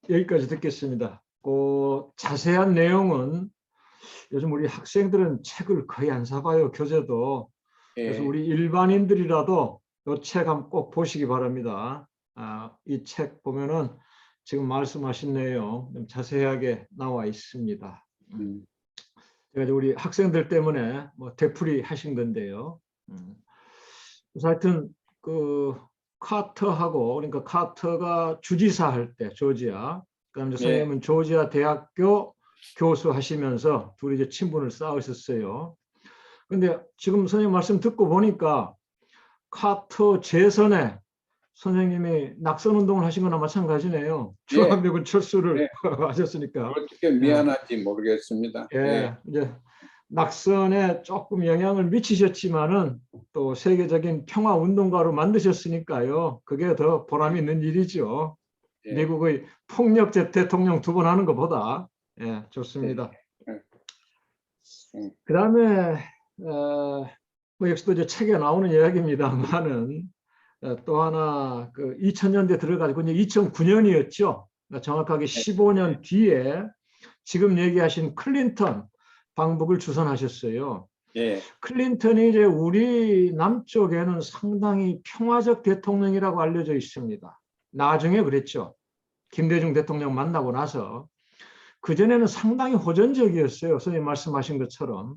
여기까지 듣겠습니다. 그 자세한 내용은 요즘 우리 학생들은 책을 거의 안 사봐요, 교재도. 그래서 예. 우리 일반인들이라도 이 책 한번 꼭 보시기 바랍니다. 이 책 보면은 지금 말씀하신 내용 좀 자세하게 나와 있습니다. 제가 우리 학생들 때문에 뭐 되풀이 하신 건데요. 그래서 하여튼 카터하고, 그러니까 카터가 주지사 할 때 조지아, 그다음에 선생님은 조지아 대학교 교수 하시면서 둘이 이제 친분을 쌓으셨어요. 근데 지금 선생님 말씀 듣고 보니까 카터 재선에 선생님이 낙선 운동을 하신 거나 마찬가지네요. 중앙미군 철수를 하셨으니까. 어떻게 미안한지 모르겠습니다. 예, 이제 낙선에 조금 영향을 미치셨지만은 또 세계적인 평화 운동가로 만드셨으니까요. 그게 더 보람 있는 일이죠. 미국의 폭력 대통령 2번 하는 것보다. 예, 좋습니다. 그다음에 뭐 역시 또 이제 책에 나오는 이야기입니다만은 또 하나 2000년대 들어가지고 이제 2009년이었죠. 그러니까 정확하게 15년 뒤에 지금 얘기하신 클린턴 방북을 주선하셨어요. 클린턴이 이제 우리 남쪽에는 상당히 평화적 대통령이라고 알려져 있습니다. 나중에 그랬죠. 김대중 대통령 만나고 나서. 그전에는 상당히 호전적이었어요. 선생님 말씀하신 것처럼.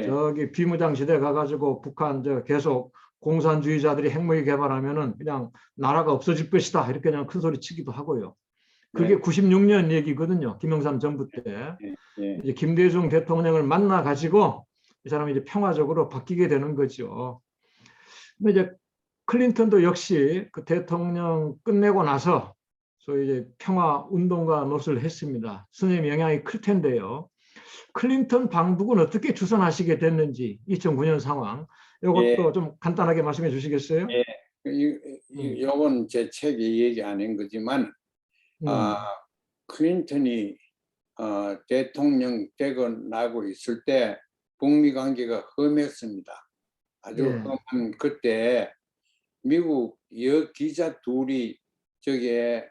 저기 비무장 지대 가가지고 북한 계속 공산주의자들이 핵무기 개발하면은 그냥 나라가 없어질 것이다. 이렇게 그냥 큰 소리 치기도 하고요. 그게 96년 얘기거든요. 김영삼 정부 때. 이제 김대중 대통령을 만나 가지고 이 사람이 이제 평화적으로 바뀌게 되는 거죠. 근데 이제 클린턴도 역시 그 대통령 끝내고 나서 소위 이제 평화 운동가 노릇을 했습니다. 선생님 영향이 클 텐데요. 클린턴 방북은 어떻게 주선하시게 됐는지 2009년 상황 이것도 좀 간단하게 말씀해 주시겠어요? 이건 제 책에 얘기 안 한 거지만 클린턴이 대통령 되고 나고 있을 때 북미 관계가 험했습니다. 아주 험한 그때 미국 여기자 둘이 저기에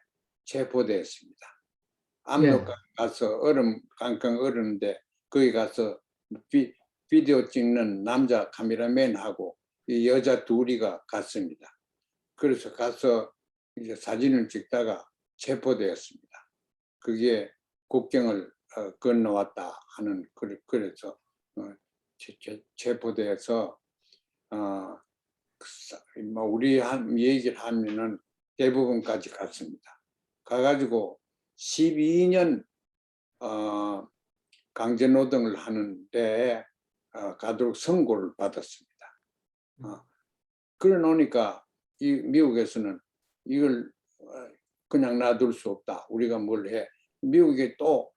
체포되었습니다. 예. 압록강 가서 깡깡 얼었는데 거기 가서 비디오 찍는 남자 카메라맨하고 이 여자 둘이가 갔습니다. 그래서 가서 이제 사진을 찍다가 체포되었습니다. 그게 국경을 건너왔다 하는 그래서 체포돼서 뭐 우리 얘기를 하면은 대부분까지 갔습니다. 가가지고 12년 강제노동을 하는데 가도록 선고를 받았습니다. 그래 놓으니까 이 미국에서는 이걸 그냥 놔둘 수 없다. 우리가 뭘 해? 미국에 또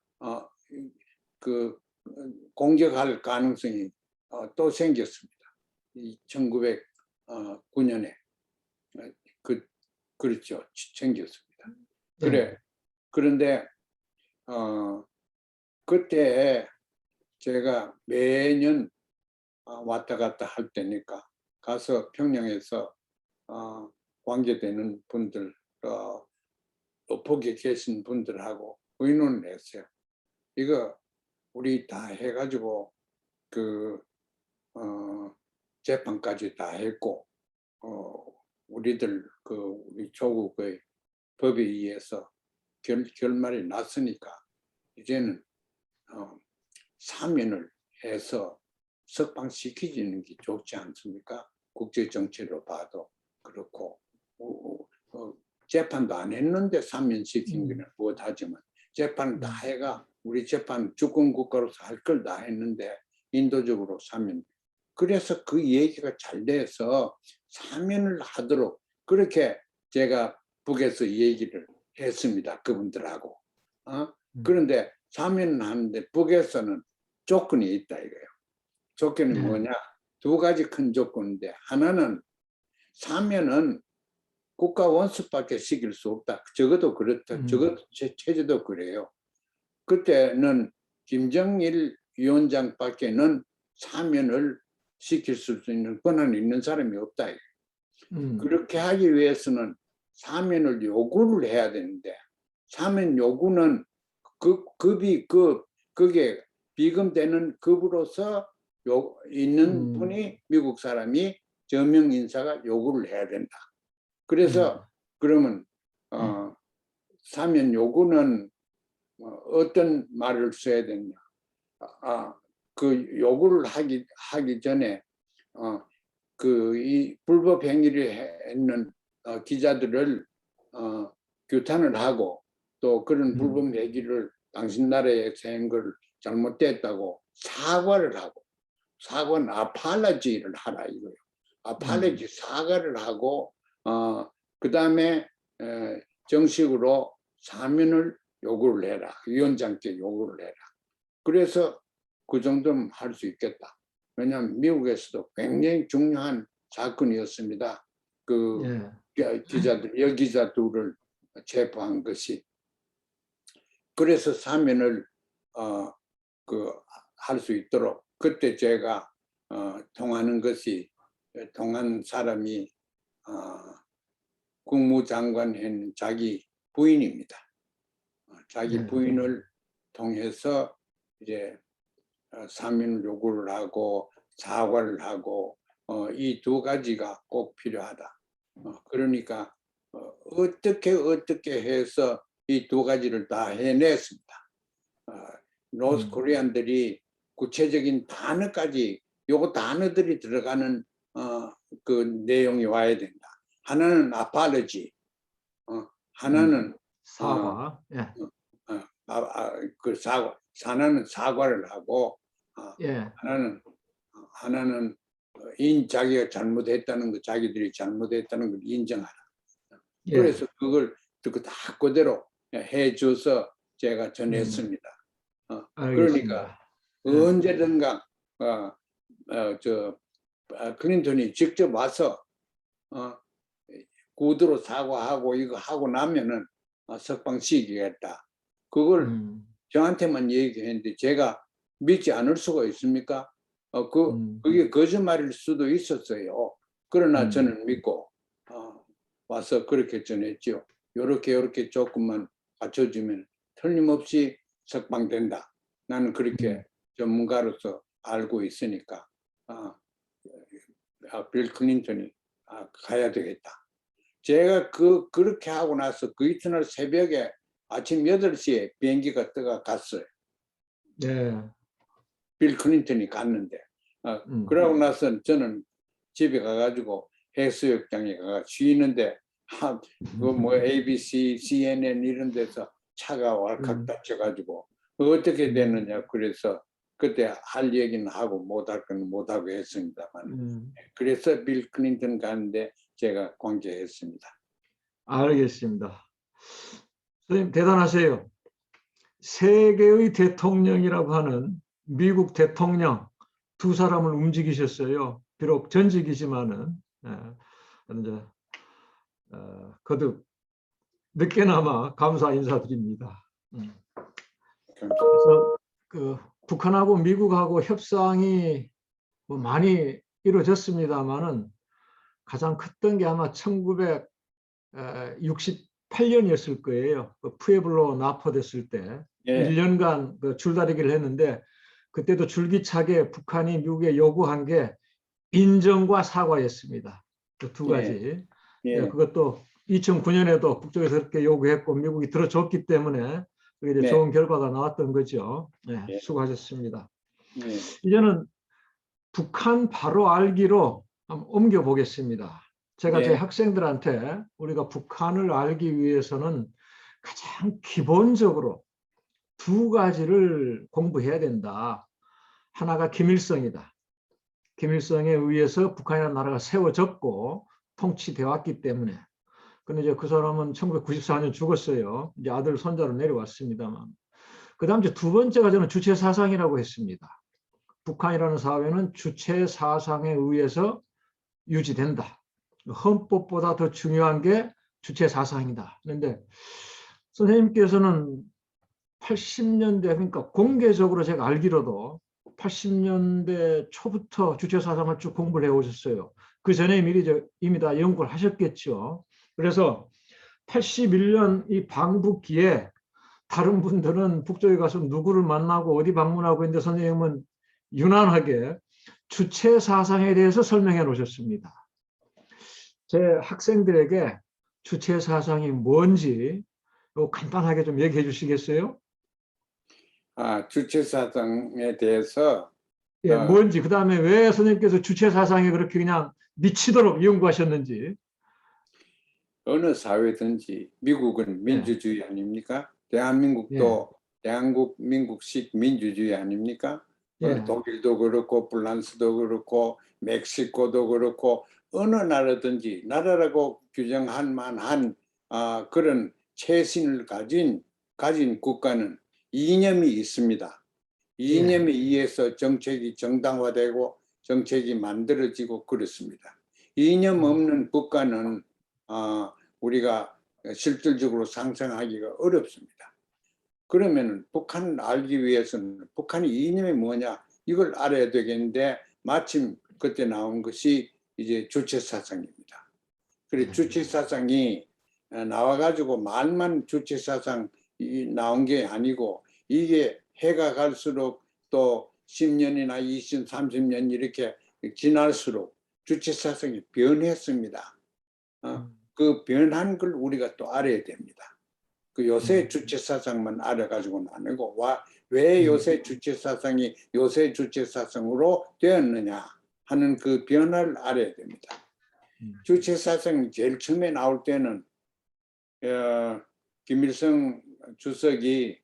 그 공격할 가능성이 또 생겼습니다. 1909년에 그렇죠. 생겼습니다. 그래. 그런데 그때 제가 매년 왔다 갔다 할 때니까 가서 평양에서 관계되는 분들 또 거기에 계신 분들하고 의논을 했어요. 이거 우리 다 해가지고 그 재판까지 다 했고 우리들 우리 조국의 법에 의해서 결말이 났으니까 이제는 사면을 해서 석방시키는 게 좋지 않습니까? 국제 정치로 봐도 그렇고 재판도 안 했는데 사면시킨 거는 못하지만 재판을 다 해가 우리 재판 주권 국가로서 할 걸 다 했는데 인도적으로 사면 그래서 그 얘기가 잘 돼서 사면을 하도록 그렇게 제가 북에서 얘기를 했습니다. 그분들하고. 그런데 사면을 하는데 북에서는 조건이 있다 이거예요. 조건이 뭐냐? 두 가지 큰 조건인데 하나는 사면은 국가 원수밖에 시킬 수 없다. 적어도 그렇다. 적어도 체제도 그래요. 그때는 김정일 위원장밖에는 사면을 시킬 수 있는 권한이 있는 사람이 없다. 그렇게 하기 위해서는 사면을 요구를 해야 되는데 사면 요구는 그게 비금되는 급으로서 있는 분이 미국 사람이 저명 인사가 요구를 해야 된다. 그래서 그러면 사면 요구는 어떤 말을 써야 되냐? 그 요구를 하기 전에 이 불법 행위를 했는 기자들을 규탄을 하고 또 그런 불법 행위를 당신 나라에서 한 걸 잘못됐다고 사과를 하고 사과는 아팔라지를 하라 이거예요. 아팔라지 사과를 하고 그 다음에 정식으로 사면을 요구를 해라. 위원장께 요구를 해라. 그래서 그 정도는 할 수 있겠다. 왜냐하면 미국에서도 굉장히 중요한 사건이었습니다. 기자들, 여기자 둘을 체포한 것이. 그래서 사면을 할 수 있도록 그때 제가 통하는 것이 통한 사람이 국무장관 했는 자기 부인입니다. 자기 부인을 통해서 이제 사면 요구를 하고 사과를 하고 이 두 가지가 꼭 필요하다. 그러니까 어떻게 해서 이 두 가지를 다 해냈습니다. 노스 코리안들이 구체적인 단어까지 요거 단어들이 들어가는 그 내용이 와야 된다. 하나는 아팔러지, 하나는 사과, 그 하나는 사과를 하고 하나는 자기가 잘못했다는 거, 자기들이 잘못했다는 걸 인정하라. 그래서 그걸 다 그대로 해줘서 제가 전했습니다. 그러니까 언제든가 클린턴이 직접 와서 구두로 사과하고 이거 하고 나면은 석방시키겠다. 그걸 저한테만 얘기했는데 제가 믿지 않을 수가 있습니까? 그게 거짓말일 수도 있었어요. 그러나 저는 믿고 와서 그렇게 전했죠. 요렇게 조금만 받쳐주면 틀림없이 석방된다. 나는 그렇게 전문가로서 알고 있으니까 빌 클린턴이 가야 되겠다. 제가 그렇게 하고 나서 그 이튿날 새벽에 아침 8시에 비행기가 갔어요. 네. 빌 클린턴이 갔는데 그러고 나서 저는 집에 가가지고 해수욕장에 가서 쉬는데 그 ABC, CNN 이런 데서 차가 왈칵 다쳐가지고 어떻게 됐느냐 그래서 그때 할 얘기는 하고 못할 건 못하고 했습니다만 그래서 빌 클린턴 가는데 제가 관계했습니다. 알겠습니다. 선생님 대단하세요. 세계의 대통령이라고 하는 미국 대통령 두 사람을 움직이셨어요. 비록 전직이지만은 이제 거듭 늦게나마 감사 인사드립니다. 그래서 그 북한하고 미국하고 협상이 뭐 많이 이루어졌습니다만은 가장 컸던 게 아마 1968년이었을 거예요. 그 푸에블로 납포됐을 때 1년간 그 줄다리기를 했는데 그때도 줄기차게 북한이 미국에 요구한 게 인정과 사과였습니다. 그 두 가지. 그것도 2009년에도 북쪽에서 그렇게 요구했고 미국이 들어줬기 때문에 그게 이제 좋은 결과가 나왔던 거죠. 수고하셨습니다. 이제는 북한 바로 알기로 한번 옮겨 보겠습니다. 제가 제 학생들한테 우리가 북한을 알기 위해서는 가장 기본적으로 두 가지를 공부해야 된다. 하나가 김일성이다. 김일성에 의해서 북한이라는 나라가 세워졌고 통치되어 왔기 때문에. 근데 이제 그 사람은 1994년 죽었어요. 이제 아들 손자로 내려왔습니다만. 그 다음 두 번째가 저는 주체 사상이라고 했습니다. 북한이라는 사회는 주체 사상에 의해서 유지된다. 헌법보다 더 중요한 게 주체 사상이다. 그런데 선생님께서는 80년대 그러니까 공개적으로 제가 알기로도 80년대 초부터 주체 사상을 쭉 공부를 해오셨어요. 그 전에 이미 다 연구를 하셨겠죠. 그래서 81년 이 방북기에 다른 분들은 북쪽에 가서 누구를 만나고 어디 방문하고 있는데 선생님은 유난하게 주체 사상에 대해서 설명해 놓으셨습니다. 제 학생들에게 주체 사상이 뭔지 간단하게 좀 얘기해 주시겠어요? 주체 사상에 대해서 뭔지 그 다음에 왜 선생님께서 주체 사상에 그렇게 그냥 미치도록 연구하셨는지. 어느 사회든지 미국은 민주주의 아닙니까? 대한민국도 대한민국식 민주주의 아닙니까? 독일도 그렇고 프랑스도 그렇고 멕시코도 그렇고 어느 나라든지 나라라고 규정할 만한 그런 체신을 가진 국가는 이념이 있습니다. 이념에 의해서 정책이 정당화되고 정책이 만들어지고 그렇습니다. 이념 없는 국가는 우리가 실질적으로 상상하기가 어렵습니다. 그러면 북한을 알기 위해서는 북한의 이념이 뭐냐 이걸 알아야 되겠는데 마침 그때 나온 것이 이제 주체사상입니다. 그래서 주체사상이 나와가지고 말만 주체사상이 나온 게 아니고 이게 해가 갈수록 또 10년이나 20, 30년 이렇게 지날수록 주체사상이 변했습니다. 그 변한 걸 우리가 또 알아야 됩니다. 그 요새 주체사상만 알아가지고는 아니고 왜 요새 주체사상이 요새 주체사상으로 되었느냐 하는 그 변화를 알아야 됩니다. 주체사상이 제일 처음에 나올 때는 김일성 주석이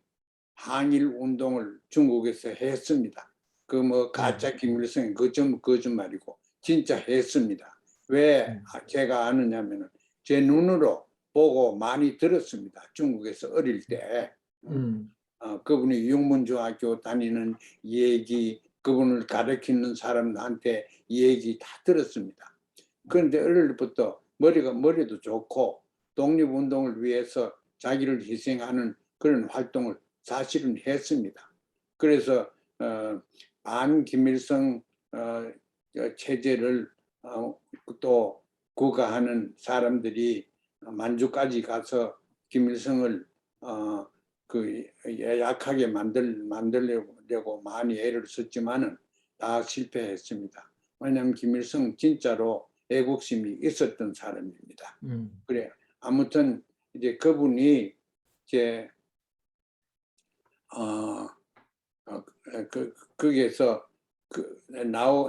항일 운동을 중국에서 했습니다. 그 뭐 가짜 김일성이 그 좀 거짓말이고 진짜 했습니다. 왜 제가 아느냐면은 제 눈으로 보고 많이 들었습니다. 중국에서 어릴 때 그분이 육문중학교 다니는 얘기, 그분을 가르치는 사람한테 얘기 다 들었습니다. 그런데 어릴 때부터 머리도 좋고 독립운동을 위해서 자기를 희생하는 그런 활동을 사실은 했습니다. 그래서 반김일성 체제를 또 구가하는 사람들이 만주까지 가서 김일성을 그 약하게 만들려고 많이 애를 썼지만은 다 실패했습니다. 왜냐하면 김일성 진짜로 애국심이 있었던 사람입니다. 그래 아무튼 이제 그분이 이제 거기에서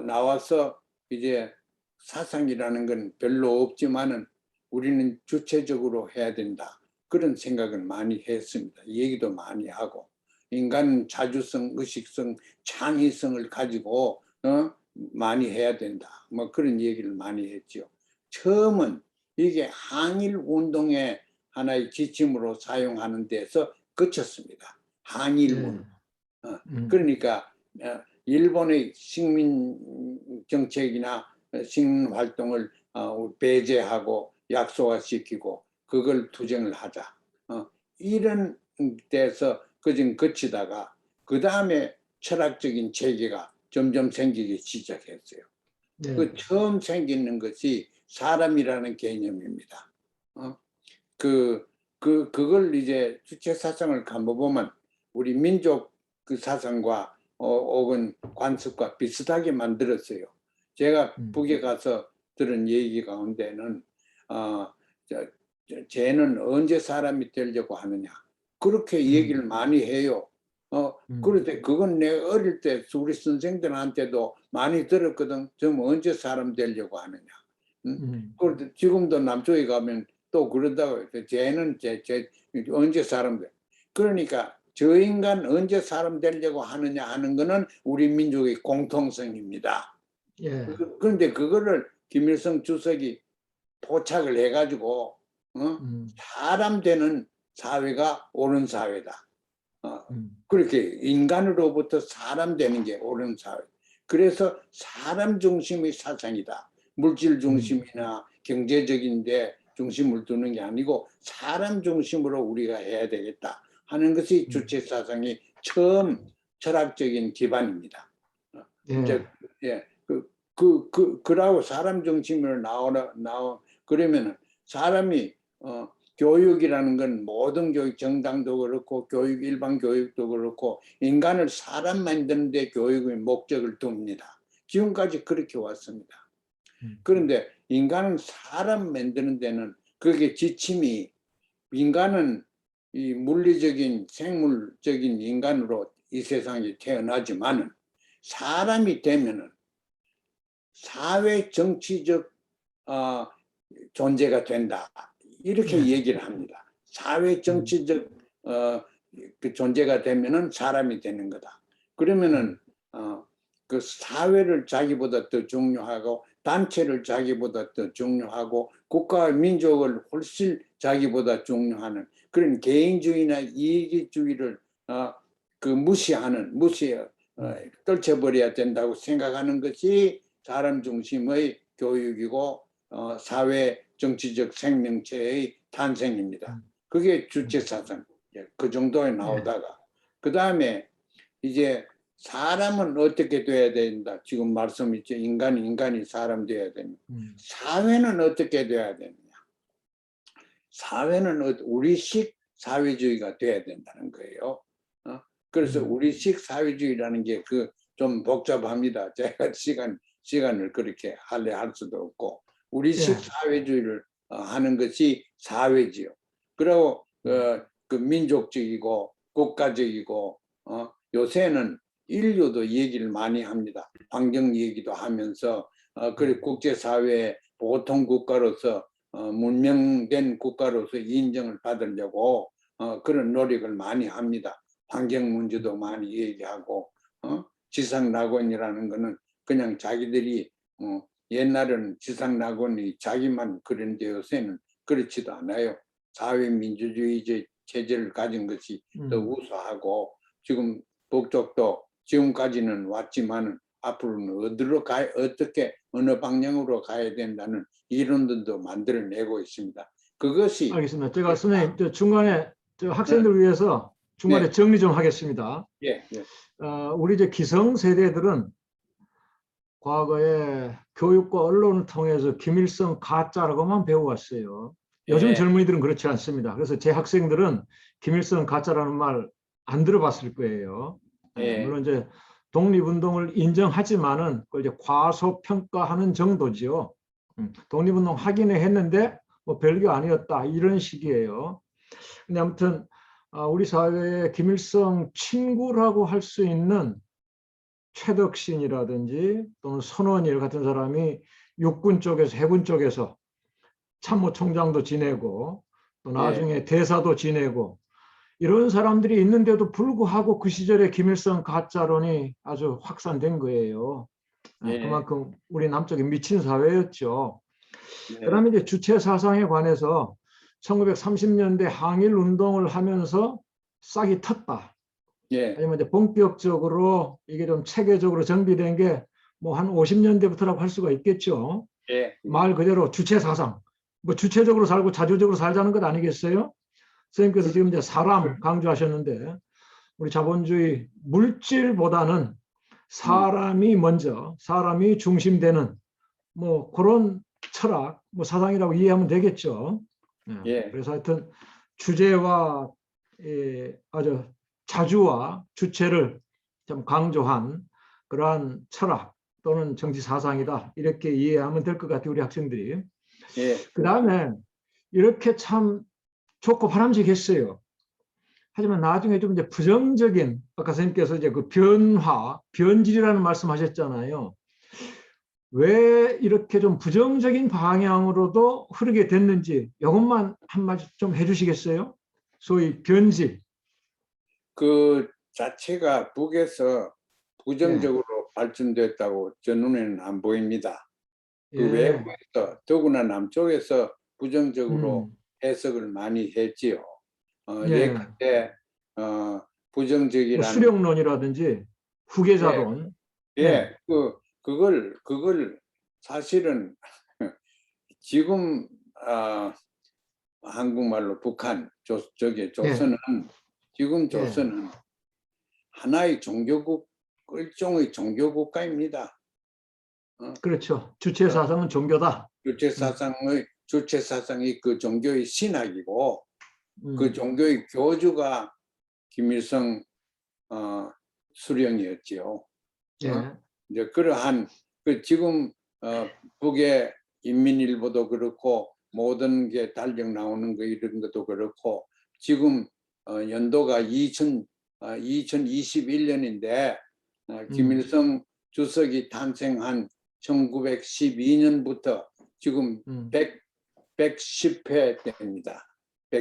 나와서 이제 사상이라는 건 별로 없지만은 우리는 주체적으로 해야 된다. 그런 생각을 많이 했습니다. 얘기도 많이 하고 인간 자주성, 의식성, 창의성을 가지고 많이 해야 된다. 뭐 그런 얘기를 많이 했죠. 처음은 이게 항일 운동의 하나의 지침으로 사용하는 데서 그쳤습니다. 항일 운동. 그러니까 일본의 식민 정책이나 식민 활동을 배제하고 약소화시키고 그걸 투쟁을 하자. 이런 데서 그전 거치다가 그 다음에 철학적인 체계가 점점 생기기 시작했어요. 네. 그 처음 생기는 것이 사람이라는 개념입니다. 그걸 이제 주체 사상을 간보면 우리 민족 그 사상과 혹은 관습과 비슷하게 만들었어요. 제가 북에 가서 들은 얘기 가운데는 쟤는 언제 사람이 되려고 하느냐 그렇게 얘기를 많이 해요. 그런데 그건 내 어릴 때 우리 선생들한테도 많이 들었거든. 좀 언제 사람 되려고 하느냐. 그런데 지금도 남쪽에 가면 또 그런다고 해요. 쟤는 언제 사람 돼. 그러니까 저 인간 언제 사람 되려고 하느냐 하는 거는 우리 민족의 공통성입니다. 예. 그런데 그거를 김일성 주석이 포착을 해가지고 사람 되는 사회가 옳은 사회다. 그렇게 인간으로부터 사람 되는 게 옳은 사회. 그래서 사람 중심의 사상이다. 물질 중심이나 경제적인데 중심을 두는 게 아니고 사람 중심으로 우리가 해야 되겠다 하는 것이 주체 사상의 처음 철학적인 기반입니다. 예. 예, 그러고 사람 중심으로 그러면은 사람이 교육이라는 건 모든 교육, 정당도 그렇고 교육, 일반 교육도 그렇고 인간을 사람 만드는 데 교육의 목적을 둡니다. 지금까지 그렇게 왔습니다. 그런데 인간은 사람 만드는 데는 그게 지침이 인간은 이 물리적인 생물적인 인간으로 이 세상에 태어나지만은 사람이 되면은 사회 정치적 존재가 된다. 이렇게 얘기를 합니다. 사회 정치적 그 존재가 되면은 사람이 되는 거다. 그러면은 그 사회를 자기보다 더 중요하고 단체를 자기보다 더 중요하고 국가와 민족을 훨씬 자기보다 중요하는 그런 개인주의나 이기주의를 떨쳐버려야 된다고 생각하는 것이 사람 중심의 교육이고 사회 정치적 생명체의 탄생입니다. 그게 주체사상 그 정도에 나오다가 그 다음에 이제 사람은 어떻게 돼야 된다. 지금 말씀했죠. 인간이 사람 돼야 됩니다. 사회는 어떻게 돼야 되느냐. 사회는 우리식 사회주의가 돼야 된다는 거예요. 그래서 우리식 사회주의라는 게 좀 복잡합니다. 제가 시간을 그렇게 할 수도 없고 우리식 사회주의를 하는 것이 사회지요. 그리고 그 민족적이고 국가적이고 요새는 인류도 얘기를 많이 합니다. 환경 얘기도 하면서 그리고 국제사회의 보통 국가로서 문명된 국가로서 인정을 받으려고 그런 노력을 많이 합니다. 환경 문제도 많이 얘기하고 지상낙원이라는 거는 그냥 자기들이 옛날에는 지상낙원이 자기만 그런데 요새는 그렇지도 않아요. 사회민주주의 체제를 가진 것이 더 우수하고 지금 북쪽도 지금까지는 왔지만 앞으로는 어떻게 어느 방향으로 가야 된다는 이론들도 만들어내고 있습니다. 그것이 알겠습니다. 제가 선생님 중간에 학생들 위해서 중간에 정리 좀 하겠습니다. 예. 우리 이제 기성 세대들은 과거에 교육과 언론을 통해서 김일성 가짜라고만 배워왔어요. 요즘 예, 젊은이들은 그렇지 않습니다. 그래서 제 학생들은 김일성 가짜라는 말 안 들어봤을 거예요. 예, 물론 이제 독립운동을 인정하지만은 그걸 이제 과소평가하는 정도지요. 독립운동 하기는 했는데 뭐 별게 아니었다 이런 식이에요. 근데 아무튼 우리 사회에 김일성 친구라고 할 수 있는 최덕신이라든지 또는 손원일 같은 사람이 육군 쪽에서 해군 쪽에서 참모총장도 지내고 또 예, 나중에 대사도 지내고 이런 사람들이 있는데도 불구하고 그 시절에 김일성 가짜론이 아주 확산된 거예요. 예, 그만큼 우리 남쪽이 미친 사회였죠. 예, 그다음에 이제 주체 사상에 관해서 1930년대 항일 운동을 하면서 싹이 텄다. 예, 하지만 이제 본격적으로 이게 좀 체계적으로 정비된 게 뭐 한 50년대부터라고 할 수가 있겠죠. 예, 말 그대로 주체 사상. 뭐 주체적으로 살고 자주적으로 살자는 것 아니겠어요? 선생님께서 그, 지금 이제 사람 강조하셨는데 우리 자본주의 물질보다는 음, 사람이 먼저 사람이 중심되는 뭐 그런 철학, 뭐 사상이라고 이해하면 되겠죠. 예, 그래서 하여튼 주제와 아주 자주와 주체를 좀 강조한 그러한 철학 또는 정치 사상이다 이렇게 이해하면 될 것 같아요, 우리 학생들이. 예, 그 다음에 이렇게 참 좋고 바람직했어요. 하지만 나중에 좀 이제 부정적인 아까 선생님께서 이제 그 변화, 변질이라는 말씀하셨잖아요. 왜 이렇게 좀 부정적인 방향으로도 흐르게 됐는지 이것만 한마디 좀 해주시겠어요? 소위 변질. 그 자체가 북에서 예, 부정적으로 발전됐다고 저 눈에는 안 보입니다. 그 예, 외부에서 더구나 남쪽에서 부정적으로 음, 해석을 많이 했지요. 예. 예컨대 뭐 부정적이라는 수령론이라든지 예, 후계자론. 예, 예, 그걸 사실은 지금 한국말로 북한 저기 예, 조선은 지금 예. 조선은 하나의 종교국 일종의 종교국가입니다. 어, 그렇죠. 주체 어, 사상은 종교다. 음, 주체 사상이 그 종교의 신학이고 그 음, 종교의 교주가 김일성 어, 수령이었지요. 어? 예, 이제 그러한 그 지금 북의 인민일보도 그렇고 모든 게 달력 나오는 거 이런 것도 그렇고 지금 연도가 2021년인데 음, 김일성 주석이 탄생한 1912년부터 지금 음. 110회 됩니다.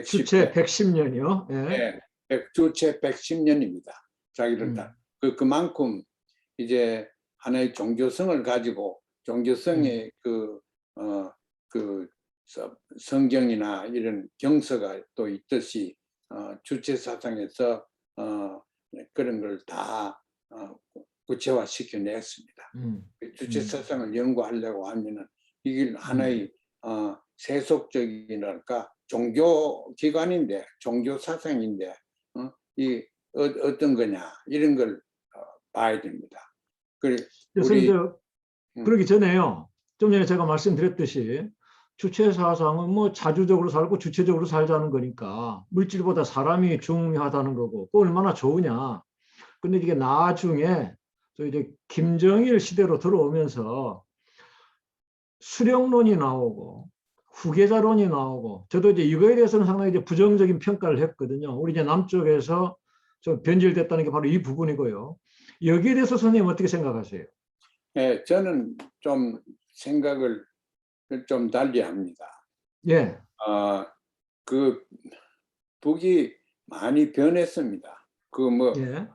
주체 110회. 110년이요. 예, 예, 주체 110년입니다. 자기를 다. 음, 그만큼 이제 하나의 종교성을 가지고 음, 종교성의 어, 그 성경이나 이런 경서가 또 있듯이 주체 사상에서 그런 걸 다 구체화 시켜냈습니다. 음, 주체 음, 사상을 연구하려고 하면은 이게 음. 하나의 세속적이랄까 종교 기관인데 종교 사상인데 이 어떤 거냐 이런 걸 봐야 됩니다. 그래 그래서 이제 우리 음, 그러기 전에요. 좀 전에 제가 말씀드렸듯이 주체 사상은 뭐 자주적으로 살고 주체적으로 살자는 거니까 물질보다 사람이 중요하다는 거고 그 얼마나 좋으냐. 근데 이게 나중에 저 이제 김정일 시대로 들어오면서 수령론이 나오고 후계자론이 나오고 저도 이제 이거에 대해서는 상당히 이제 부정적인 평가를 했거든요. 우리 이제 남쪽에서 좀 변질됐다는 게 바로 이 부분이고요. 여기에 대해서 선생님 어떻게 생각하세요? 예, 저는 좀 생각을 좀 달리합니다. 예, 어, 그 북이 많이 변했습니다. 그뭐 예,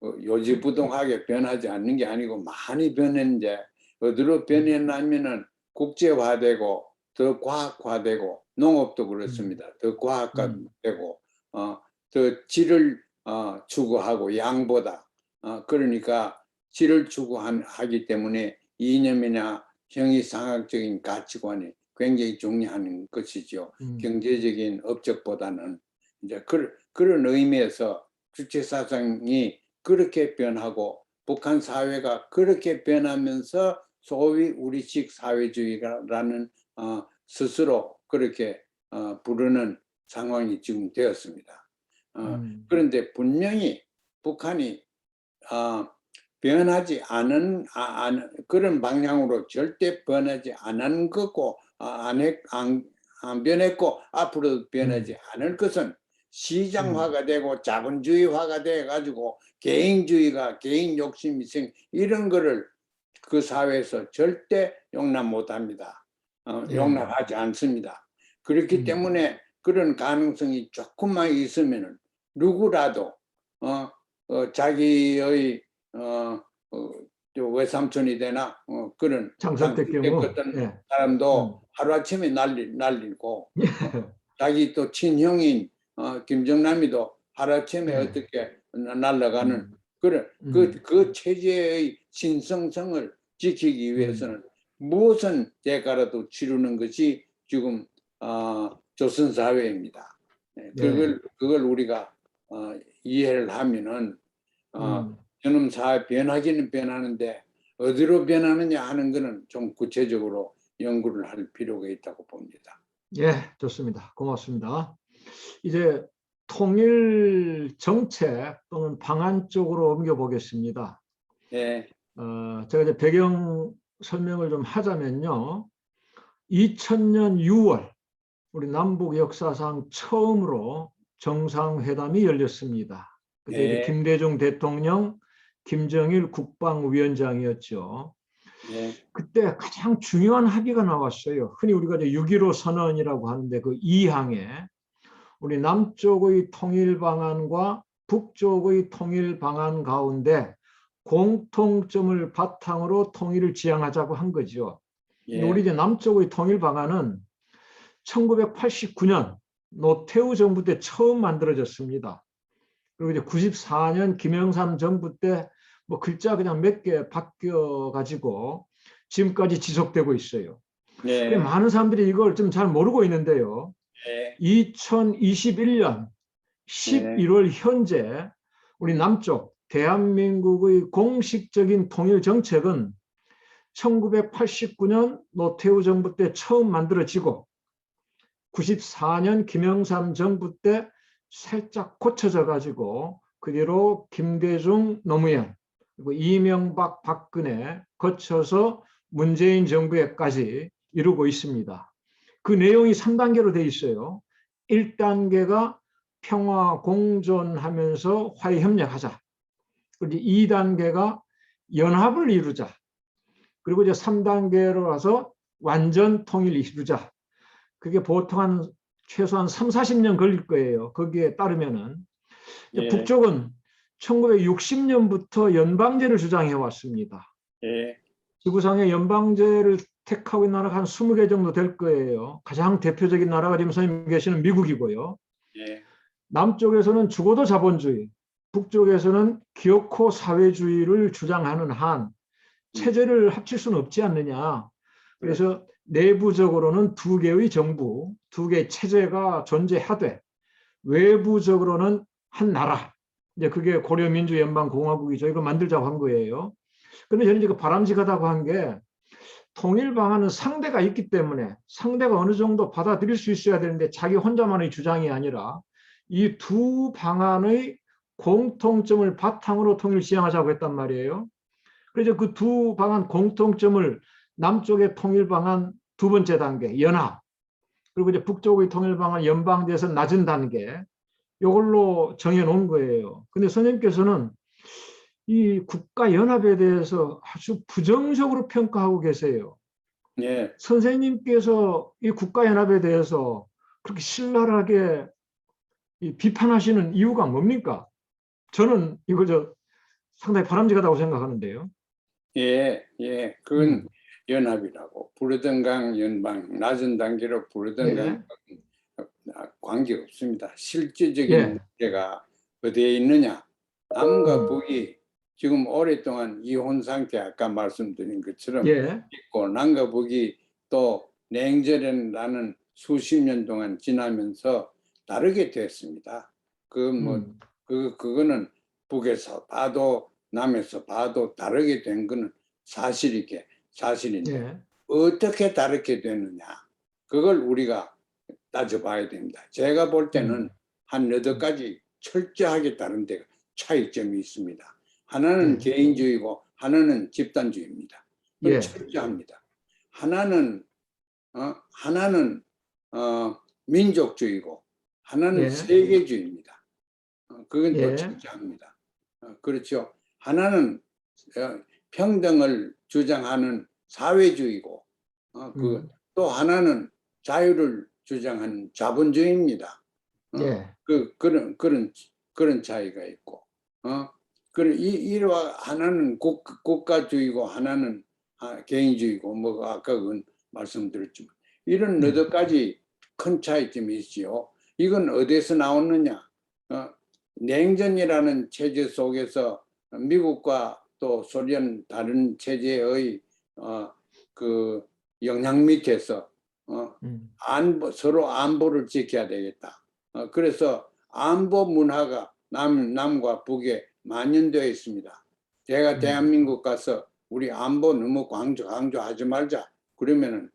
요지부동하게 변하지 않는 게 아니고 많이 변했는데 어디로 음, 변했냐면은 국제화되고 더 과학화되고 농업도 음, 그렇습니다. 더 음, 과학화되고 더 질을 추구하고 양보다 그러니까 질을 추구하기 때문에 이념이나 형이상학적인 가치관이 굉장히 중요한 것이죠. 음, 경제적인 업적보다는 이제 그런 의미에서 주체 사상이 그렇게 변하고 북한 사회가 그렇게 변하면서 소위 우리식 사회주의라는 스스로 그렇게 부르는 상황이 지금 되었습니다. 그런데 분명히 북한이 변하지 않은 그런 방향으로 절대 변하지 않은 거고 안 변했고 앞으로도 변하지 않을 것은 시장화가 되고 자본주의화가 돼 가지고 개인주의가 개인 욕심이 이런 거를 그 사회에서 절대 용납 못합니다. 용납하지 않습니다. 그렇기 때문에 그런 가능성이 조금만 있으면은 누구라도 자기의 외삼촌이 되나 그런 장선택 경우 어떤 사람도 하루아침에 날리고 자기 또 친형인 김정남이도 하루아침에 어떻게 날아가는 그런 그 체제의 신성성을 지키기 위해서는 무엇은 대가라도 치르는 것이 지금 조선 사회입니다. 그걸 우리가 이해를 하면은 저놈 사회 변하기는 변하는데 어디로 변하느냐 하는 것은 좀 구체적으로 연구를 할 필요가 있다고 봅니다. 예, 좋습니다. 고맙습니다. 이제 통일 정책 또는 방안 쪽으로 옮겨보겠습니다. 예. 제가 이제 배경 설명을 좀 하자면요. 2000년 6월 우리 남북 역사상 처음으로 정상회담이 열렸습니다. 그때 이제 김대중 대통령, 김정일 국방위원장이었죠. 그때 가장 중요한 합의가 나왔어요. 흔히 우리가 이제 6.15 선언이라고 하는데 그 2항에 우리 남쪽의 통일 방안과 북쪽의 통일 방안 가운데 공통점을 바탕으로 통일을 지향하자고 한 거죠. 우리 이제 남쪽의 통일 방안은 1989년 노태우 정부 때 처음 만들어졌습니다. 그리고 이제 94년 김영삼 정부 때 뭐 글자 그냥 몇 개 바뀌어 가지고 지금까지 지속되고 있어요. 많은 사람들이 이걸 좀 잘 모르고 있는데요. 2021년 11월 현재 우리 남쪽 대한민국의 공식적인 통일 정책은 1989년 노태우 정부 때 처음 만들어지고 94년 김영삼 정부 때 살짝 고쳐져 가지고 그 뒤로 김대중, 노무현 그리고 이명박, 박근혜 거쳐서 문재인 정부에까지 이루고 있습니다. 그 내용이 3단계로 돼 있어요. 1단계가 평화 공존하면서 화해 협력하자. 그리고 2단계가 연합을 이루자. 그리고 이제 3단계로 와서 완전 통일 이루자. 그게 보통 최소한 3, 40년 걸릴 거예요. 거기에 따르면은. 북쪽은 1960년부터 연방제를 주장해 왔습니다. 지구상에 연방제를 택하고 있는 나라가 한 20개 정도 될 거예요. 가장 대표적인 나라가 지금 선생님 계시는 미국이고요. 남쪽에서는 죽어도 자본주의, 북쪽에서는 기어코 사회주의를 주장하는 한 체제를 합칠 수는 없지 않느냐. 그래서 내부적으로는 두 개의 정부, 두 개의 체제가 존재하되 외부적으로는 한 나라. 이제 그게 고려민주연방공화국이죠. 이거 만들자고 한 거예요. 그런데 저는 이거 바람직하다고 한 게 통일 방안은 상대가 있기 때문에 상대가 어느 정도 받아들일 수 있어야 되는데 자기 혼자만의 주장이 아니라 이 두 방안의 공통점을 바탕으로 통일을 지향하자고 했단 말이에요. 그래서 그 두 방안 공통점을 남쪽의 통일 방안 두 번째 단계 연합 그리고 이제 북쪽의 통일 방안 연방제에서 낮은 단계 이걸로 정해놓은 거예요. 근데 선생님께서는 이 국가연합에 대해서 아주 부정적으로 평가하고 계세요. 선생님께서 이 국가연합에 대해서 그렇게 신랄하게 비판하시는 이유가 뭡니까? 저는 이거 상당히 바람직하다고 생각하는데요. 그건 연합이라고 부르던강 연방 낮은 단계로 부르던강 관계없습니다. 실질적인 문제가 어디에 있느냐? 남과 북이 지금 오랫동안 이혼 상태 아까 말씀드린 것처럼 있고 남과 북이 또 냉전이라는 수십 년 동안 지나면서 다르게 됐습니다. 그거는 북에서 봐도 남에서 봐도 다르게 된 거는 사실인데 어떻게 다르게 되느냐? 그걸 우리가 따져봐야 됩니다. 제가 볼 때는 한 여덟 가지 철저하게 다른데 차이점이 있습니다. 하나는 예. 개인주의고 하나는 집단주의입니다. 예. 철저합니다. 하나는 민족주의고 하나는 예. 세계주의입니다. 그건 또 예. 철저합니다. 그렇죠. 하나는 평등을 주장하는 사회주의고 또 하나는 자유를 주장하는 자본주의입니다. 예. 그런 차이가 있고, 이와 하나는 국가주의고 하나는 개인주의고, 뭐 아까 그 말씀드렸지만 이런 여덟 가지 큰 차이점이 있지요. 이건 어디서 나오느냐? 냉전이라는 체제 속에서 미국과 또 소련 다른 체제의 그 영향 밑에서 서로 안보를 지켜야 되겠다. 그래서 안보 문화가 남과 북에 만연되어 있습니다. 제가 대한민국 가서 우리 안보 너무 강조하지 말자. 그러면은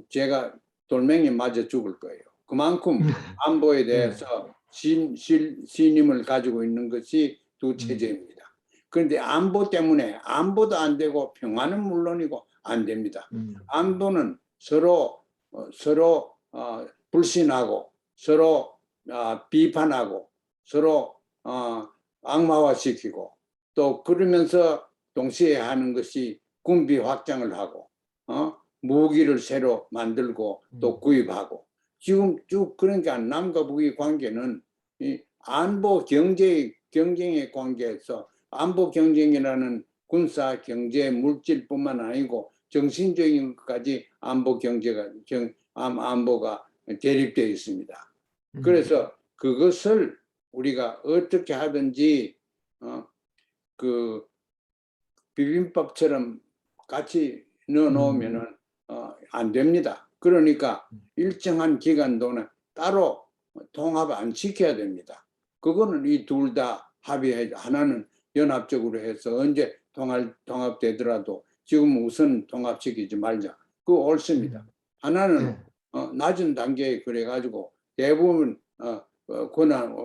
제가 돌멩이 맞아 죽을 거예요. 그만큼 안보에 대해서 신임을 가지고 있는 것이 두 체제입니다. 그런데 안보 때문에 안보도 안 되고 평화는 물론이고 안 됩니다. 안보는 서로 불신하고 서로 비판하고 서로 악마화시키고 또 그러면서 동시에 하는 것이 군비 확장을 하고 무기를 새로 만들고 또 구입하고 지금 쭉 그러니까 남과 북의 관계는 이 안보 경쟁의 관계에서 안보 경쟁이라는 군사 경제 물질뿐만 아니고 정신적인 것까지 안보가 대립되어 있습니다. 그래서 그것을 우리가 어떻게 하든지 그 비빔밥처럼 같이 넣어놓으면은 안 됩니다. 그러니까 일정한 기간 동안 따로 통합 안 시켜야 됩니다. 그거는 이 둘 다 합의해 하나는 연합적으로 해서 언제 통합되더라도 지금 우선 통합시키지 말자. 그거 옳습니다. 하나는 낮은 단계에 그래가지고 대부분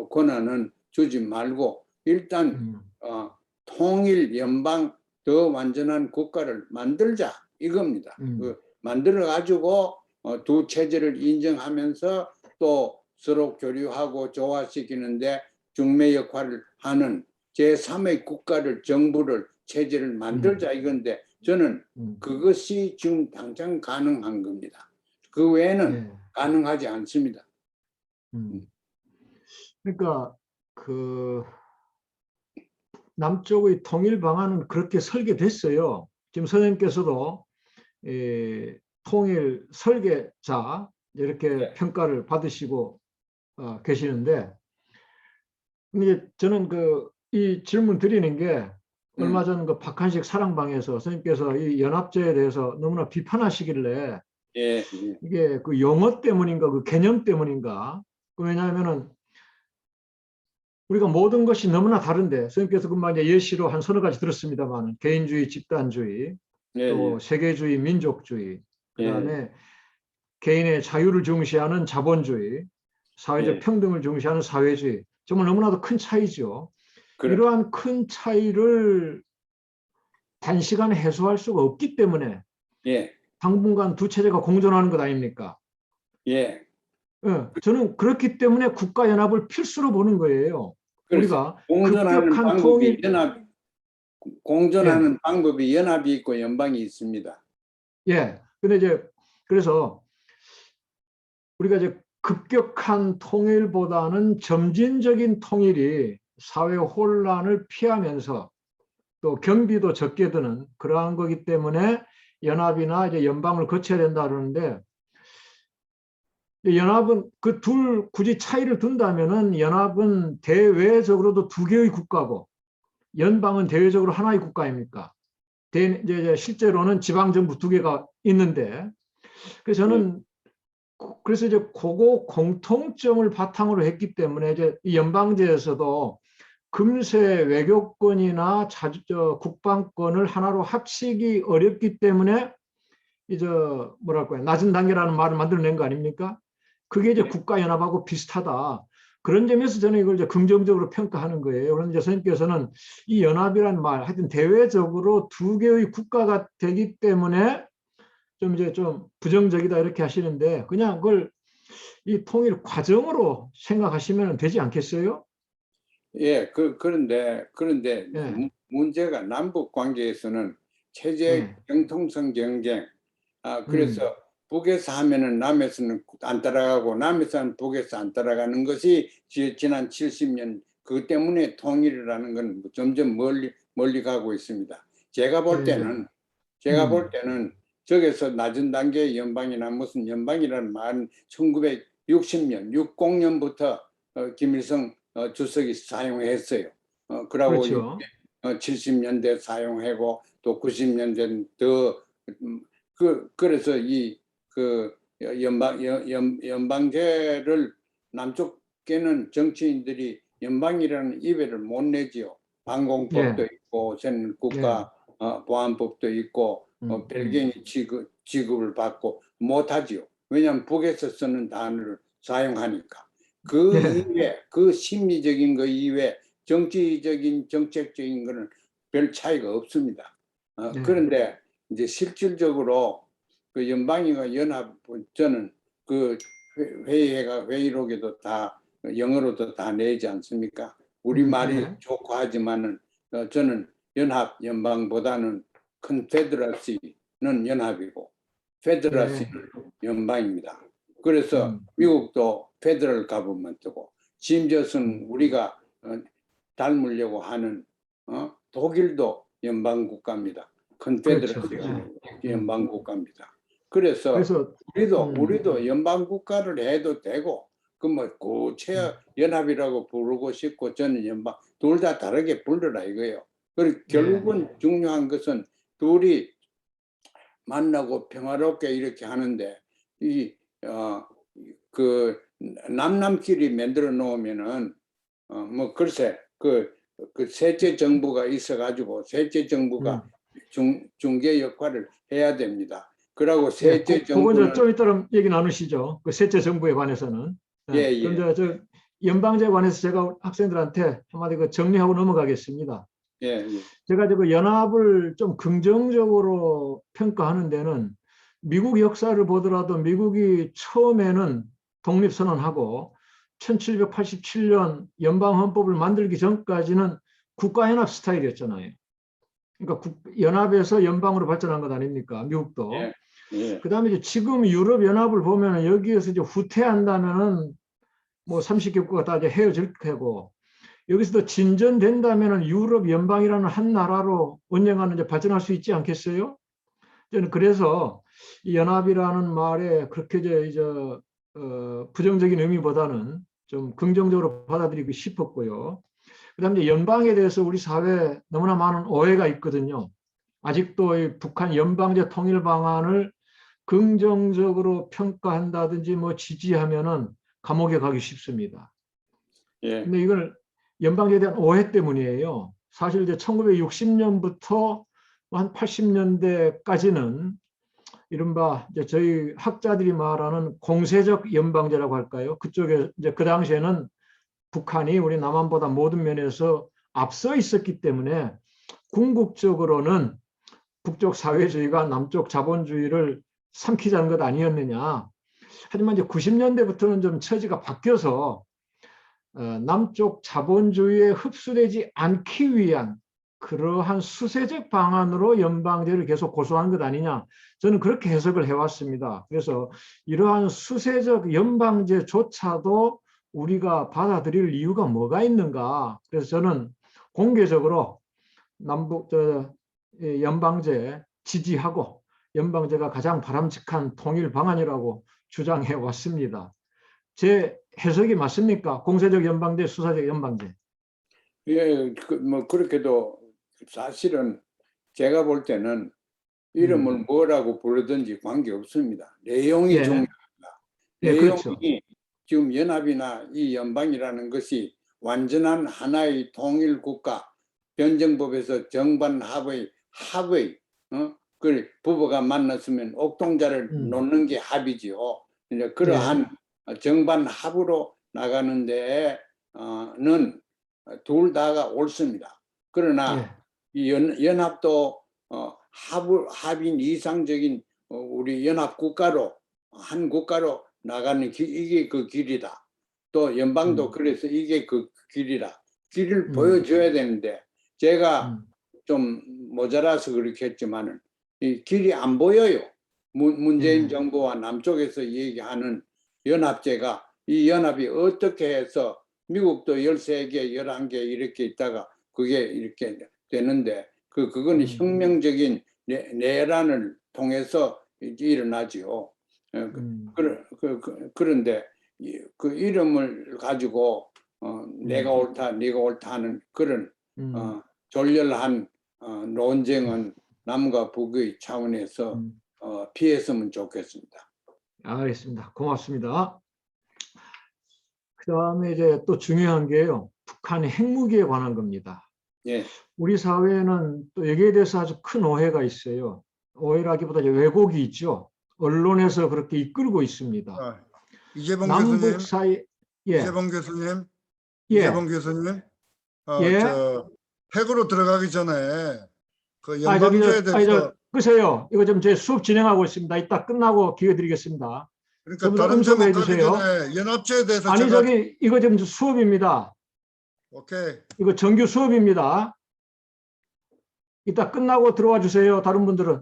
권한은 주지 말고 일단 통일 연방 더 완전한 국가를 만들자 이겁니다. 만들어 가지고 두 체제를 인정하면서 또 서로 교류하고 조화시키는데 중매 역할을 하는 제3의 국가를 정부를 체제를 만들자 이건데 저는 그것이 지금 당장 가능한 겁니다. 그 외에는 가능하지 않습니다. 그러니까 그 남쪽의 통일 방안은 그렇게 설계됐어요. 지금 선생님께서도 통일 설계자 이렇게 평가를 받으시고 계시는데, 근데 저는 이 질문 드리는 게 얼마 전 그 박한식 사랑방에서 선생님께서 이 연합제에 대해서 너무나 비판하시길래 이게 그 용어 때문인가 그 개념 때문인가? 왜냐하면은 우리가 모든 것이 너무나 다른데 선생님께서 금방 이제 예시로 한 서너 가지 들었습니다만 개인주의, 집단주의, 또 세계주의, 민족주의, 그다음에 개인의 자유를 중시하는 자본주의, 사회적 평등을 중시하는 사회주의, 정말 너무나도 큰 차이죠. 이러한 큰 차이를 단시간에 해소할 수가 없기 때문에 당분간 두 체제가 공존하는 것 아닙니까? 저는 그렇기 때문에 국가연합을 필수로 보는 거예요. 우리가 급격한 통일, 공존하는 방법이 연합이 있고 연방이 있습니다. 근데 이제 그래서 우리가 이제 급격한 통일보다는 점진적인 통일이 사회 혼란을 피하면서 또 경비도 적게 드는 그러한 거기 때문에 연합이나 이제 연방을 거쳐야 된다 그러는데, 연합은 그 둘 굳이 차이를 둔다면은 연합은 대외적으로도 두 개의 국가고 연방은 대외적으로 하나의 국가입니까? 이제 실제로는 지방정부 두 개가 있는데, 그래서 저는 그래서 이제 그거 공통점을 바탕으로 했기 때문에 이제 이 연방제에서도 금세 외교권이나 국방권을 하나로 합치기 어렵기 때문에 이제 뭐랄까요, 낮은 단계라는 말을 만들어낸 거 아닙니까? 그게 이제 예. 국가연합하고 비슷하다. 그런 점에서 저는 이걸 이제 긍정적으로 평가하는 거예요. 그런데 선생님께서는 이 연합이란 말, 하여튼 대외적으로 두 개의 국가가 되기 때문에 좀 이제 좀 부정적이다 이렇게 하시는데 그냥 그걸 이 통일 과정으로 생각하시면 되지 않겠어요? 예, 그런데 예, 문제가 남북 관계에서는 체제 예, 경통성 경쟁. 음, 그래서 북에서 하면은 남에서는 안 따라가고 남에서 하면 북에서 안 따라가는 것이 지난 70년 그 때문에 통일이라는 건 점점 멀리 가고 있습니다. 제가 볼 예, 때는 제가 볼 때는 저기서 낮은 단계의 연방이나 무슨 연방이라는 말은 1960년, 60년부터 김일성 주석이 사용했어요. 그러고 그렇죠. 70년대 사용하고 또 90년대는 더 그래서 이 그 연방제를 남쪽에는 정치인들이 연방이라는 이배를 못 내지요. 방공법도 예, 있고 전 예, 국가 보안법도 있고 음, 음, 별개의 지급을 받고 못하지요. 왜냐하면 북에서 쓰는 단어를 사용하니까. 그 예, 이외, 그 심리적인 거 이외 정치적인 정책적인 거는 별 차이가 없습니다. 예, 그런데 이제 실질적으로 그 연방이가 연합 저는 그 회의록에도 다 영어로도 다 내지 않습니까? 우리 말이 예, 좋고 하지만은 저는 연합 연방보다는 컨페더러시는 연합이고 페더러시는 예, 연방입니다. 그래서 음, 미국도 페더럴 가버먼트고 심지어는 음, 우리가 닮으려고 하는 독일도 연방 국가입니다. 그렇죠. 컨페더러시가 예, 연방 국가입니다. 그래서 그래서, 우리도 연방 국가를 해도 되고 그 뭐 고체 음, 연합이라고 부르고 싶고 저는 연방 둘 다 다르게 불러라 이거예요. 그리고 예, 결국은 중요한 것은 둘이 만나고 평화롭게 이렇게 하는데 이 그 남남끼리 만들어 놓으면은 뭐 글쎄 그 셋째 정부가 있어 가지고 셋째 정부가 음, 중개 역할을 해야 됩니다. 그러고 예, 셋째 그건 이제 정부는 좀 이따 얘기 나누시죠. 그 셋째 정부에 관해서는. 예, 그럼 예예 저 연방제에 관해서 제가 학생들한테 한마디 그 정리하고 넘어가겠습니다. 예, 예. 제가 이제 그 연합을 좀 긍정적으로 평가하는 데는 미국 역사를 보더라도 미국이 처음에는 독립선언하고 1787년 연방헌법을 만들기 전까지는 국가연합 스타일이었잖아요. 그러니까 연합에서 연방으로 발전한 것 아닙니까? 미국도. 예, 예, 그다음에 이제 지금 유럽 연합을 보면 여기에서 이제 후퇴한다면은 뭐 30개국가 다 이제 헤어질 거고 여기서도 진전된다면은 유럽 연방이라는 한 나라로 언젠가는 이제 발전할 수 있지 않겠어요? 저는 그래서 이 연합이라는 말에 그렇게 이제 부정적인 의미보다는 좀 긍정적으로 받아들이고 싶었고요. 그다음에 이제 연방에 대해서 우리 사회에 너무나 많은 오해가 있거든요. 아직도 이 북한 연방제 통일 방안을 긍정적으로 평가한다든지 뭐 지지하면은 감옥에 가기 쉽습니다. 예, 근데 이걸 연방제에 대한 오해 때문이에요. 사실 이제 1960년부터 한 80년대까지는 이른바 이제 저희 학자들이 말하는 공세적 연방제라고 할까요? 그쪽에 이제 그 당시에는 북한이 우리 남한보다 모든 면에서 앞서 있었기 때문에 궁극적으로는 북쪽 사회주의가 남쪽 자본주의를 삼키자는 것 아니었느냐. 하지만 이제 90년대부터는 좀 처지가 바뀌어서 남쪽 자본주의에 흡수되지 않기 위한 그러한 수세적 방안으로 연방제를 계속 고수한 것 아니냐. 저는 그렇게 해석을 해왔습니다. 그래서 이러한 수세적 연방제조차도 우리가 받아들일 이유가 뭐가 있는가. 그래서 저는 공개적으로 남북 연방제 지지하고 연방제가 가장 바람직한 통일 방안이라고 주장해 왔습니다. 제 해석이 맞습니까? 공세적 연방제, 수사적 연방제. 예. 뭐 그렇게도 사실은 제가 볼 때는 음, 이름을 뭐라고 부르든지 관계 없습니다. 내용이 예, 중요합니다. 예, 그렇죠. 내용이 지금 연합이나 이 연방이라는 것이 완전한 하나의 통일 국가 변정법에서 합의 그 부부가 만났으면 옥동자를 음, 놓는 게 합이지요. 이제 그러한 예, 정반 합으로 나가는 데는 둘 다가 옳습니다. 그러나 예. 이 연합도 합인 이상적인 우리 연합 국가로 한 국가로 나가는 이게 그 길이다. 또 연방도 그래서 이게 그 길이라 길을 보여줘야 되는데 제가 좀 모자라서 그렇게 했지만은 이 길이 안 보여요. 문재인 예. 정부와 남쪽에서 얘기하는 연합제가 이 연합이 어떻게 해서 미국도 13개, 11개 이렇게 있다가 그게 이렇게 되는데 그거는 혁명적인 내란을 통해서 일어나지요. 그런데 그 이름을 가지고 내가 옳다, 네가 옳다 하는 그런 졸렬한 논쟁은 남과 북의 차원에서 피했으면 좋겠습니다. 알겠습니다. 고맙습니다. 그다음에 이제 또 중요한 게요. 북한의 핵무기에 관한 겁니다. 예. 우리 사회에는 또 여기에 대해서 아주 큰 오해가 있어요. 오해라기보다 이제 왜곡이 있죠. 언론에서 그렇게 이끌고 있습니다. 이재봉 남북 교수님, 사이 이재봉 교수님, 예. 이재봉 교수님, 예. 핵으로 들어가기 전에 그 저기 연방제에 대해서 끄세요. 이거 좀 제 수업 진행하고 있습니다. 이따 끝나고 기회 드리겠습니다. 그러니까 다른 제목 가기 전에 연합제에 대해서 아니 저기 이거 좀 수업입니다. 오케이. 이거 정규 수업입니다. 이따 끝나고 들어와 주세요. 다른 분들은.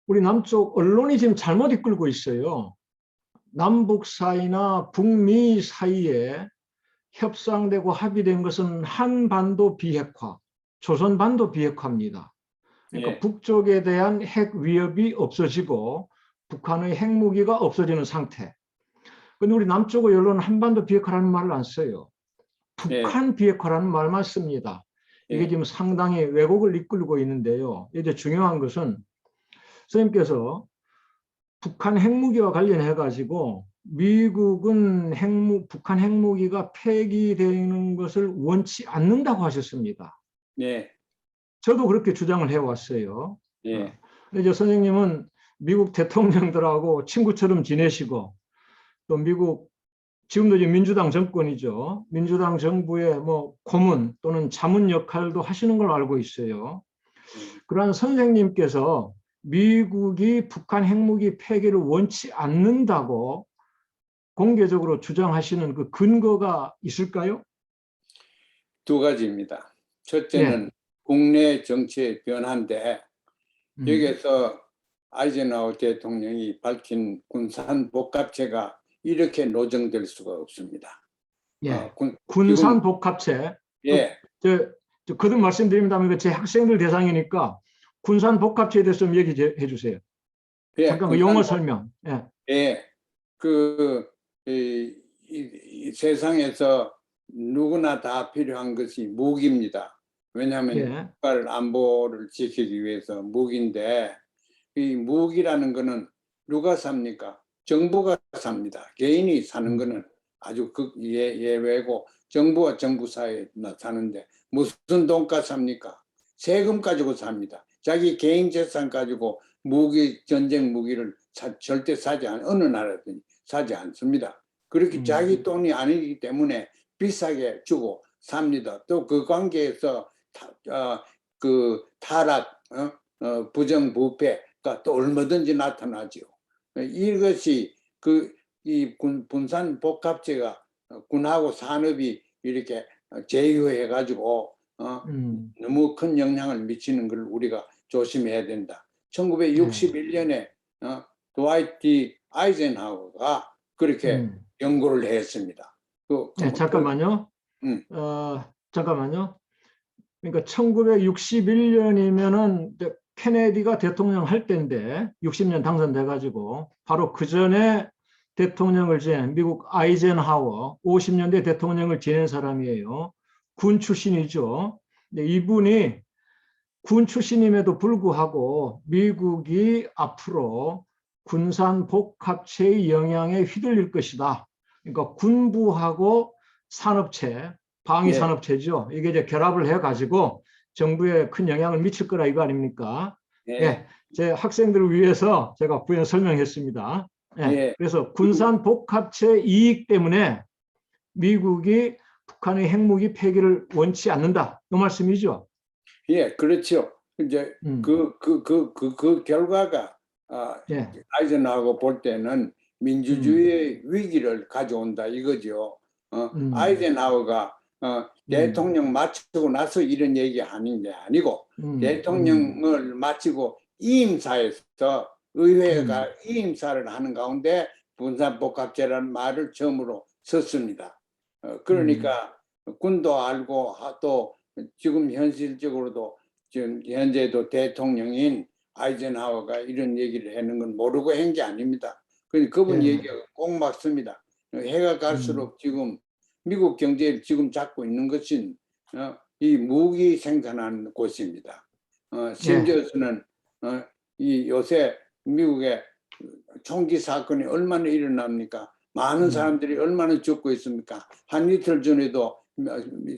우리 남쪽 언론이 지금 잘못 이끌고 있어요. 남북 사이나 북미 사이에 협상되고 합의된 것은 한반도 비핵화, 조선반도 비핵화입니다. 그러니까 예. 북쪽에 대한 핵 위협이 없어지고 북한의 핵무기가 없어지는 상태. 근데 우리 남쪽의 언론은 한반도 비핵화라는 말을 안 써요. 북한 비핵화라는 말만 씁니다. 이게 지금 상당히 왜곡을 이끌고 있는데요. 이제 중요한 것은 선생님께서 북한 핵무기와 관련해 가지고 미국은 북한 핵무기가 폐기되는 것을 원치 않는다고 하셨습니다. 예. 저도 그렇게 주장을 해왔어요. 예. 이제 선생님은 미국 대통령들하고 친구처럼 지내시고 또 미국 지금도 이제 민주당 정권이죠. 민주당 정부의 뭐 고문 또는 자문 역할도 하시는 걸 알고 있어요. 그러한 선생님께서 미국이 북한 핵무기 폐기를 원치 않는다고 공개적으로 주장하시는 그 근거가 있을까요? 두 가지입니다. 첫째는 국내 정치의 변화인데 여기에서 아이젠하워 대통령이 밝힌 군산 복합체가 이렇게 노정될 수가 없습니다. 군산 복합체. 예. 저 거듭 말씀드립니다만 제 학생들 대상이니까 군산 복합체에 대해서 좀 얘기해 주세요. 예, 잠깐 그 용어 설명. 예. 이 세상에서 누구나 다 필요한 것이 무기입니다. 왜냐하면 국가를 안보를 지키기 위해서 무기인데 이 무기라는 거는 누가 삽니까? 정부가 삽니다. 개인이 사는 거는 아주 예외고 정부와 정부 사이에 사는데 무슨 돈까지 삽니까? 세금 가지고 삽니다. 자기 개인 재산 가지고 전쟁 무기를 절대 어느 나라든지 사지 않습니다. 그렇게 자기 돈이 아니기 때문에 비싸게 주고 삽니다. 또 그 관계에서 그 타락, 부정부패가 또 얼마든지 나타나죠. 이것이 이 군산 복합체가 군하고 산업이 이렇게 제휴해 가지고 너무 큰 영향을 미치는 걸 우리가 조심해야 된다. 1961년에 드와이트 아이젠하워가 그렇게 연구를 했습니다. 잠깐만요. 잠깐만요. 그러니까 1961년이면은 케네디가 대통령 할 때인데 60년 당선돼 가지고 바로 그 전에 대통령을 지낸 미국 아이젠하워 50년대 대통령을 지낸 사람이에요. 군 출신이죠. 이분이 군 출신임에도 불구하고 미국이 앞으로 군산 복합체의 영향에 휘둘릴 것이다. 그러니까 군부하고 산업체, 방위산업체죠. 이게 이제 결합을 해가지고 정부에 큰 영향을 미칠 거라 이거 아닙니까? 예. 예, 제 학생들을 위해서 제가 부연 설명했습니다. 예, 예. 그래서 군산 복합체 이익 때문에 미국이 북한의 핵무기 폐기를 원치 않는다. 이 말씀이죠. 예, 그렇죠. 이제 그 결과가 예, 아이젠하워 볼 때는 민주주의의 위기를 가져온다 이거죠. 아이젠하워가 대통령 마치고 나서 이런 얘기 하는 게 아니고 대통령을 마치고 이임사에서 의회가 이임사를 하는 가운데 분산복합제라는 말을 처음으로 썼습니다. 그러니까 군도 알고 또 지금 현실적으로도 지금 현재도 대통령인 아이젠하워가 이런 얘기를 하는 건 모르고 한 게 아닙니다. 그분 예. 얘기가 꼭 맞습니다. 해가 갈수록 지금 미국 경제를 지금 잡고 있는 것은 이 무기 생산하는 곳입니다. 심지어서는 이 요새 미국의 총기 사건이 얼마나 일어납니까? 많은 사람들이 얼마나 죽고 있습니까? 한 이틀 전에도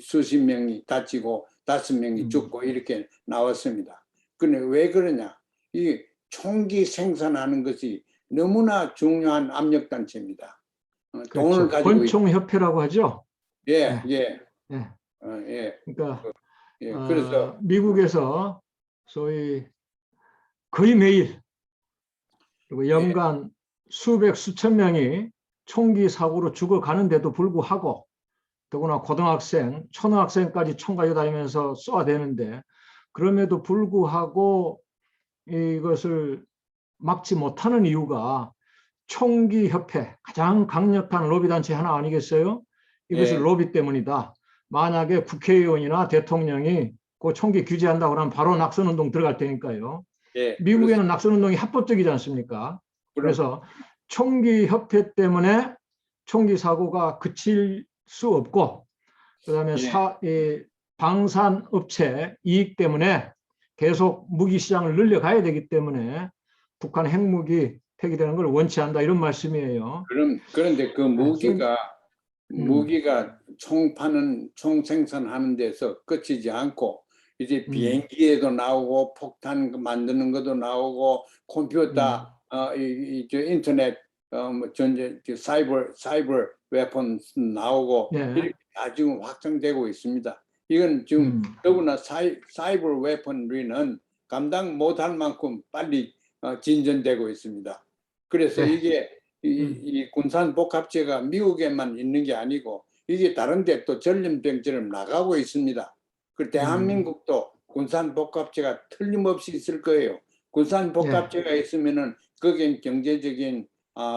수십 명이 다치고 5명이 죽고 이렇게 나왔습니다. 근데 왜 그러냐? 이 총기 생산하는 것이 너무나 중요한 압력단체입니다. 돈을 그렇죠. 가지고 권총협회라고 하죠. 예. 예. 예. 그러니까 그래서 미국에서 소위 거의 매일 그리고 연간 수백 수천 명이 총기 사고로 죽어가는데도 불구하고 더구나 고등학생, 초등학생까지 총 가지고 다니면서 쏘아대는데 그럼에도 불구하고 이것을 막지 못하는 이유가 총기협회, 가장 강력한 로비단체 하나 아니겠어요? 이것을 로비 때문이다. 만약에 국회의원이나 대통령이 그 총기 규제한다고 하면 바로 낙선운동 들어갈 테니까요. 미국에는 낙선운동이 합법적이지 않습니까? 그래서 총기협회 때문에 총기 사고가 그칠 수 없고 그다음에 방산업체 이익 때문에 계속 무기 시장을 늘려가야 되기 때문에 북한 핵무기 폐기되는 걸 원치 않는다 이런 말씀이에요. 그런데 그 무기가 총 생산하는 데서 끝이지 않고 이제 비행기에도 나오고 폭탄 만드는 것도 나오고 컴퓨터 인터넷 전제 사이버 웨폰 나오고 이렇게 다 지금 확장되고 있습니다. 이건 지금 더구나 사이버 웨폰리는 감당 못할 만큼 빨리 진전되고 있습니다. 그래서 이게 이 군산 복합체가 미국에만 있는 게 아니고 이게 다른 데 또 전염병처럼 나가고 있습니다. 그 대한민국도 군산 복합체가 틀림없이 있을 거예요. 군산 복합체가 있으면은 거기엔 경제적인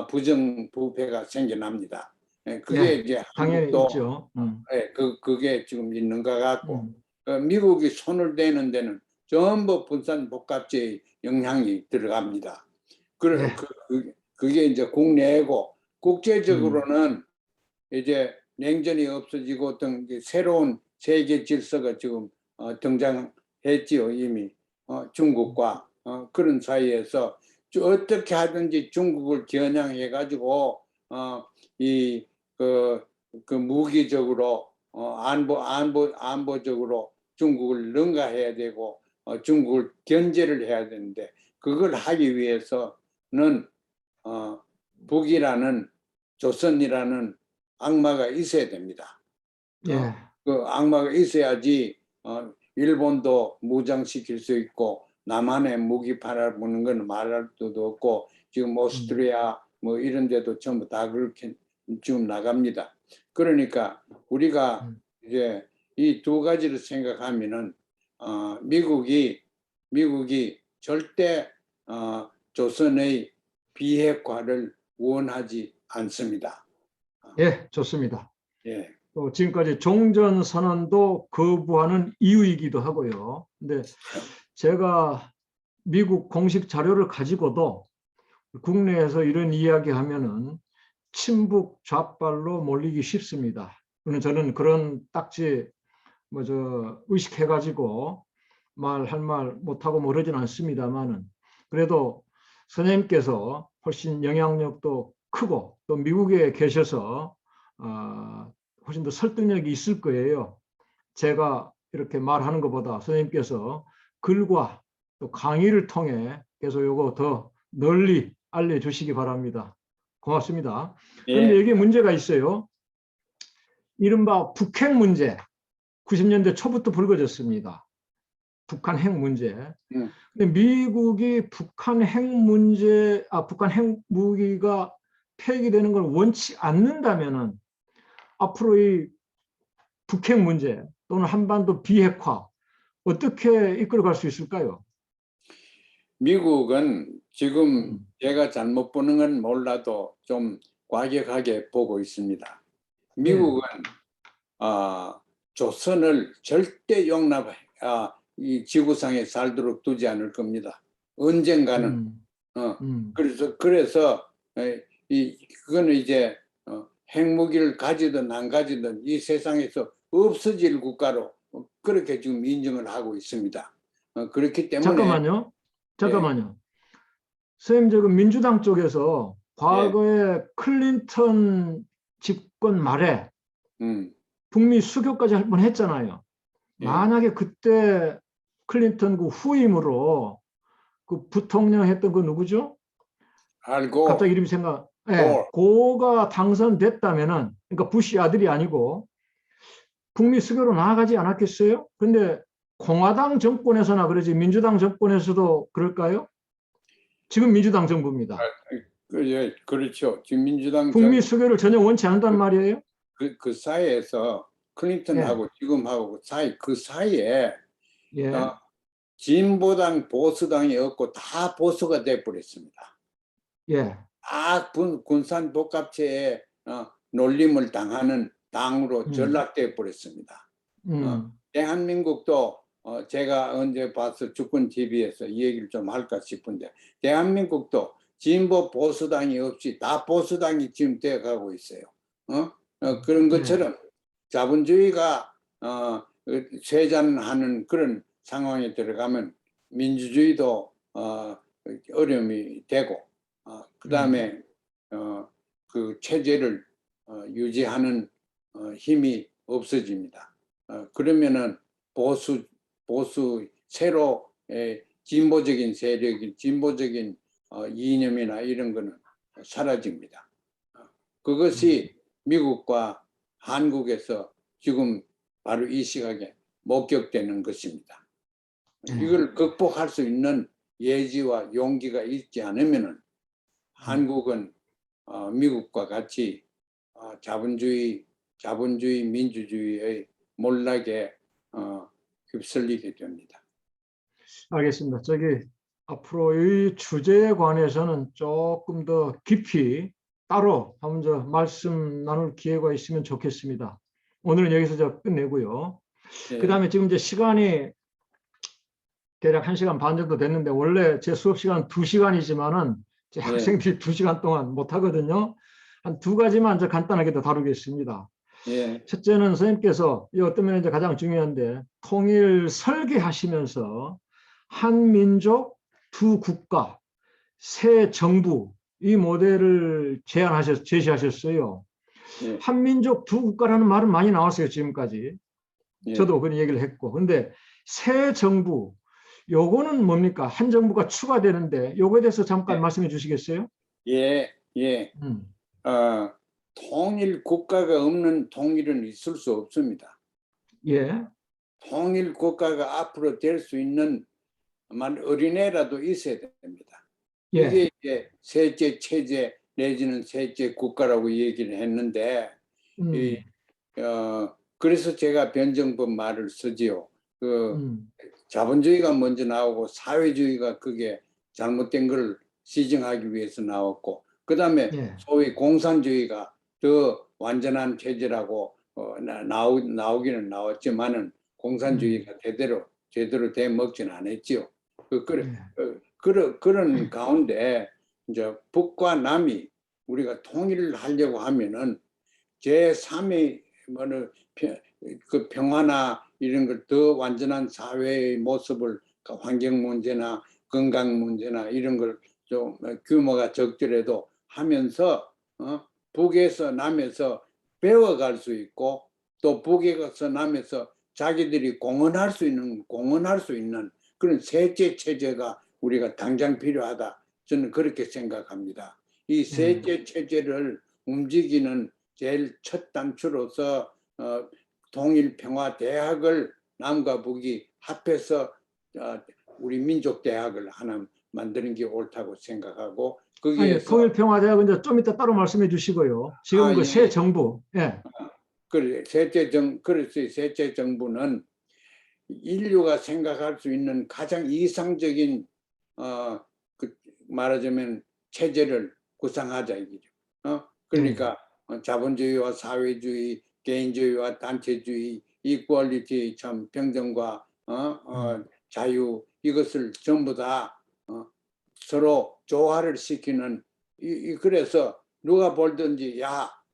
부정부패가 생겨납니다. 그게 이제 한국도 있죠. 그게 지금 있는 것 같고 미국이 손을 대는 데는 전부 군산 복합체의 영향이 들어갑니다. 그게 이제 국내고 국제적으로는 이제 냉전이 없어지고 어떤 새로운 세계 질서가 지금 등장했지요. 이미 중국과 그런 사이에서 어떻게 하든지 중국을 겨냥해 가지고 그 무기적으로 안보적으로 중국을 능가해야 되고 중국을 견제를 해야 되는데 그걸 하기 위해서는 북이라는 조선이라는 악마가 있어야 됩니다. 그 악마가 있어야지 일본도 무장시킬 수 있고 남한에 무기 팔아보는 건 말할 수도 없고 지금 오스트리아 뭐 이런 데도 전부 다 그렇게 지금 나갑니다. 그러니까 우리가 이제 이 두 가지를 생각하면은 미국이 절대 조선의 비핵화를 원하지 않습니다. 예, 좋습니다. 예. 또 지금까지 종전선언도 거부하는 이유이기도 하고요. 근데 제가 미국 공식 자료를 가지고도 국내에서 이런 이야기하면은 친북 좌빨로 몰리기 쉽습니다. 저는 그런 딱지 의식해가지고 할 말 못하고 모르진 않습니다만은 그래도 선생님께서 훨씬 영향력도 크고 또 미국에 계셔서 훨씬 더 설득력이 있을 거예요. 제가 이렇게 말하는 것보다 선생님께서 글과 또 강의를 통해 계속 요거 더 널리 알려주시기 바랍니다. 고맙습니다. 그런데 예, 여기에 문제가 있어요. 이른바 북핵 문제, 90년대 초부터 불거졌습니다. 북한 핵 문제. 음, 근데 미국이 북한 핵 문제, 북한 핵 무기가 폐기되는 걸 원치 않는다면은 앞으로 이 북핵 문제 또는 한반도 비핵화 어떻게 이끌어갈 수 있을까요? 미국은 지금 음. 제가 잘못 보는 건 몰라도 좀 과격하게 보고 있습니다. 예. 미국은 조선을 절대 이 지구상에 살도록 두지 않을 겁니다. 언젠가는. 음. 음. 그래서 그거는 이제 핵무기를 가지든 안 가지든 이 세상에서 없어질 국가로 그렇게 지금 인정을 하고 있습니다. 그렇기 때문에 잠깐만요. 예, 잠깐만요. 선생님, 지금 민주당 쪽에서 예, 과거에 클린턴 집권 말에 음, 북미 수교까지 할 뻔 했잖아요. 예. 만약에 그때 클린턴 그 후임으로 그 부통령 했던 그 누구죠? 알고 갑자기 이름이 생각, 예, 올. 고가 당선됐다면은, 그러니까 부시 아들이 아니고 북미 수교로 나아가지 않았겠어요? 근데 공화당 정권에서나 그러지 민주당 정권에서도 그럴까요? 지금 민주당 정부입니다. 예, 그렇죠. 지금 민주당 북미 수교를 전혀 원치 않는단 말이에요. 그 사이에서 예, 클린턴하고 지금하고 그 사이에 예, 진보당 보수당이 없고 다 보수가 돼버렸습니다. 예, 다 군산 복합체에 놀림을 당하는 당으로 음, 전락돼 버렸습니다. 음, 대한민국도 제가 언제 봐서 주권 TV에서 이 얘기를 좀 할까 싶은데 대한민국도 진보 보수당이 없이 다 보수당이 지금 되어가고 있어요. 그런 예, 것처럼 자본주의가 쇠잔하는 그런 상황에 들어가면 민주주의도 어려움이 되고 그다음에 그 체제를 유지하는 힘이 없어집니다. 그러면은 보수 새로 진보적인 세력이 진보적인 이념이나 이런 거는 사라집니다. 그것이 미국과 한국에서 지금 바로 이 시각에 목격되는 것입니다. 이걸 극복할 수 있는 예지와 용기가 있지 않으면은 한국은 미국과 같이 자본주의 민주주의의 몰락에 휩쓸리게 됩니다. 알겠습니다. 저기 앞으로 이 주제에 관해서는 조금 더 깊이 따로 한번 저 말씀 나눌 기회가 있으면 좋겠습니다. 오늘은 여기서 저 끝내고요. 그 예, 다음에 지금 이제 시간이 대략 1시간 반 정도 됐는데 원래 제 수업 시간 2시간이지만은 제 예, 학생들이 2시간 동안 못 하거든요. 한 두 가지만 저 간단하게 더 다루겠습니다. 예, 첫째는 선생님께서 이 어떤 면에서 가장 중요한데 통일 설계하시면서 한민족 두 국가 새 정부 이 모델을 제시하셨어요. 예, 한민족 두 국가라는 말은 많이 나왔어요, 지금까지. 예, 저도 그런 얘기를 했고. 근데 새 정부 요거는 뭡니까? 한 정부가 추가되는데 요거에 대해서 잠깐 말씀해 주시겠어요? 예, 예. 음. 통일 국가가 없는 통일은 있을 수 없습니다. 예. 통일 국가가 앞으로 될 수 있는 어린애라도 있어야 됩니다. 예. 이게 이제 셋째 체제 내지는 셋째 국가라고 얘기를 했는데 이, 음. 그래서 제가 변정법 말을 쓰지요. 그 음. 자본주의가 먼저 나오고 사회주의가 그게 잘못된 걸 시정하기 위해서 나왔고 그 다음에 예. 소위 공산주의가 더 완전한 체제라고 나오기는 나왔지만은 공산주의가 제대로 돼 먹지는 않았지요. 그런 가운데 이제 북과 남이 우리가 통일을 하려고 하면은 제3의 그 평화나 이런 걸 더 완전한 사회의 모습을 환경 문제나 건강 문제나 이런 걸 좀 규모가 적더라도 하면서 북에서 남에서 배워갈 수 있고 또 북에서 남에서 자기들이 공헌할 수 있는 그런 셋째 체제가 우리가 당장 필요하다. 저는 그렇게 생각합니다. 이 셋째 체제를 움직이는 제일 첫 단추로서 통일평화대학을 남과 북이 합해서 우리 민족대학을 하나 만드는 게 옳다고 생각하고 아니, 거기에서 통일평화대학은 이제 좀 이따 따로 말씀해 주시고요. 지금 그 새 예. 정부, 예, 그래서 셋째 정부는 인류가 생각할 수 있는 가장 이상적인 말하자면 체제를 구상하자 이거죠. 그러니까 자본주의와 사회주의, 개인주의와 단체주의, 이퀄리티, 참 평등과 자유 이것을 전부 다 서로 조화를 시키는 그래서 누가 볼든지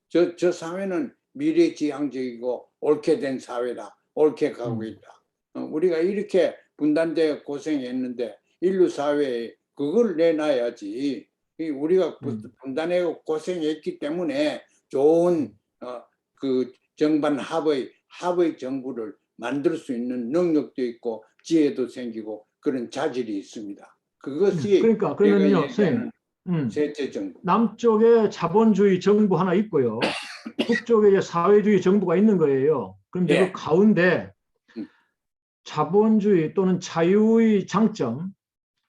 저 사회는 미래지향적이고 옳게 된 사회다. 옳게 가고 있다. 우리가 이렇게 분단되어 고생했는데 인류 사회에 그걸 내놔야지. 우리가 분단하고 고생했기 때문에 좋은 그 정반 합의 정부를 만들 수 있는 능력도 있고 지혜도 생기고 그런 자질이 있습니다. 그것이 그러니까 그러면요, 선생님, 셋째 정부. 남쪽에 자본주의 정부 하나 있고요, 북쪽에 이제 사회주의 정부가 있는 거예요. 그럼 이제 예. 그 가운데 자본주의 또는 자유의 장점,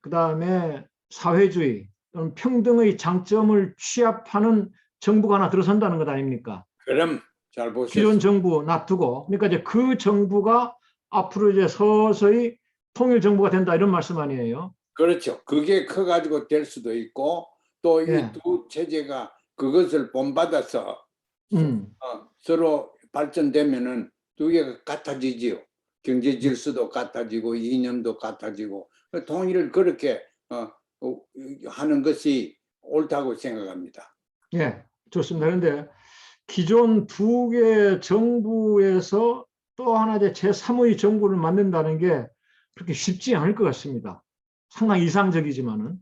그 다음에 사회주의 또는 평등의 장점을 취합하는 정부가 하나 들어선다는 것 아닙니까? 그럼 잘 보셨습니다. 기존 정부 놔두고, 그러니까 이제 그 정부가 앞으로 이제 서서히 통일 정부가 된다 이런 말씀 아니에요? 그렇죠. 그게 커가지고 될 수도 있고 또 이 예. 두 체제가 그것을 본받아서 서로 발전되면은 두 개가 같아지지요. 경제 질서도 같아지고 이념도 같아지고 통일을 그렇게 하는 것이 옳다고 생각합니다. 예, 좋습니다. 그런데 기존 두 개 정부에서 또 하나 이제 제3의 정부를 만든다는 게 그렇게 쉽지 않을 것 같습니다. 상당히 이상적이지만은.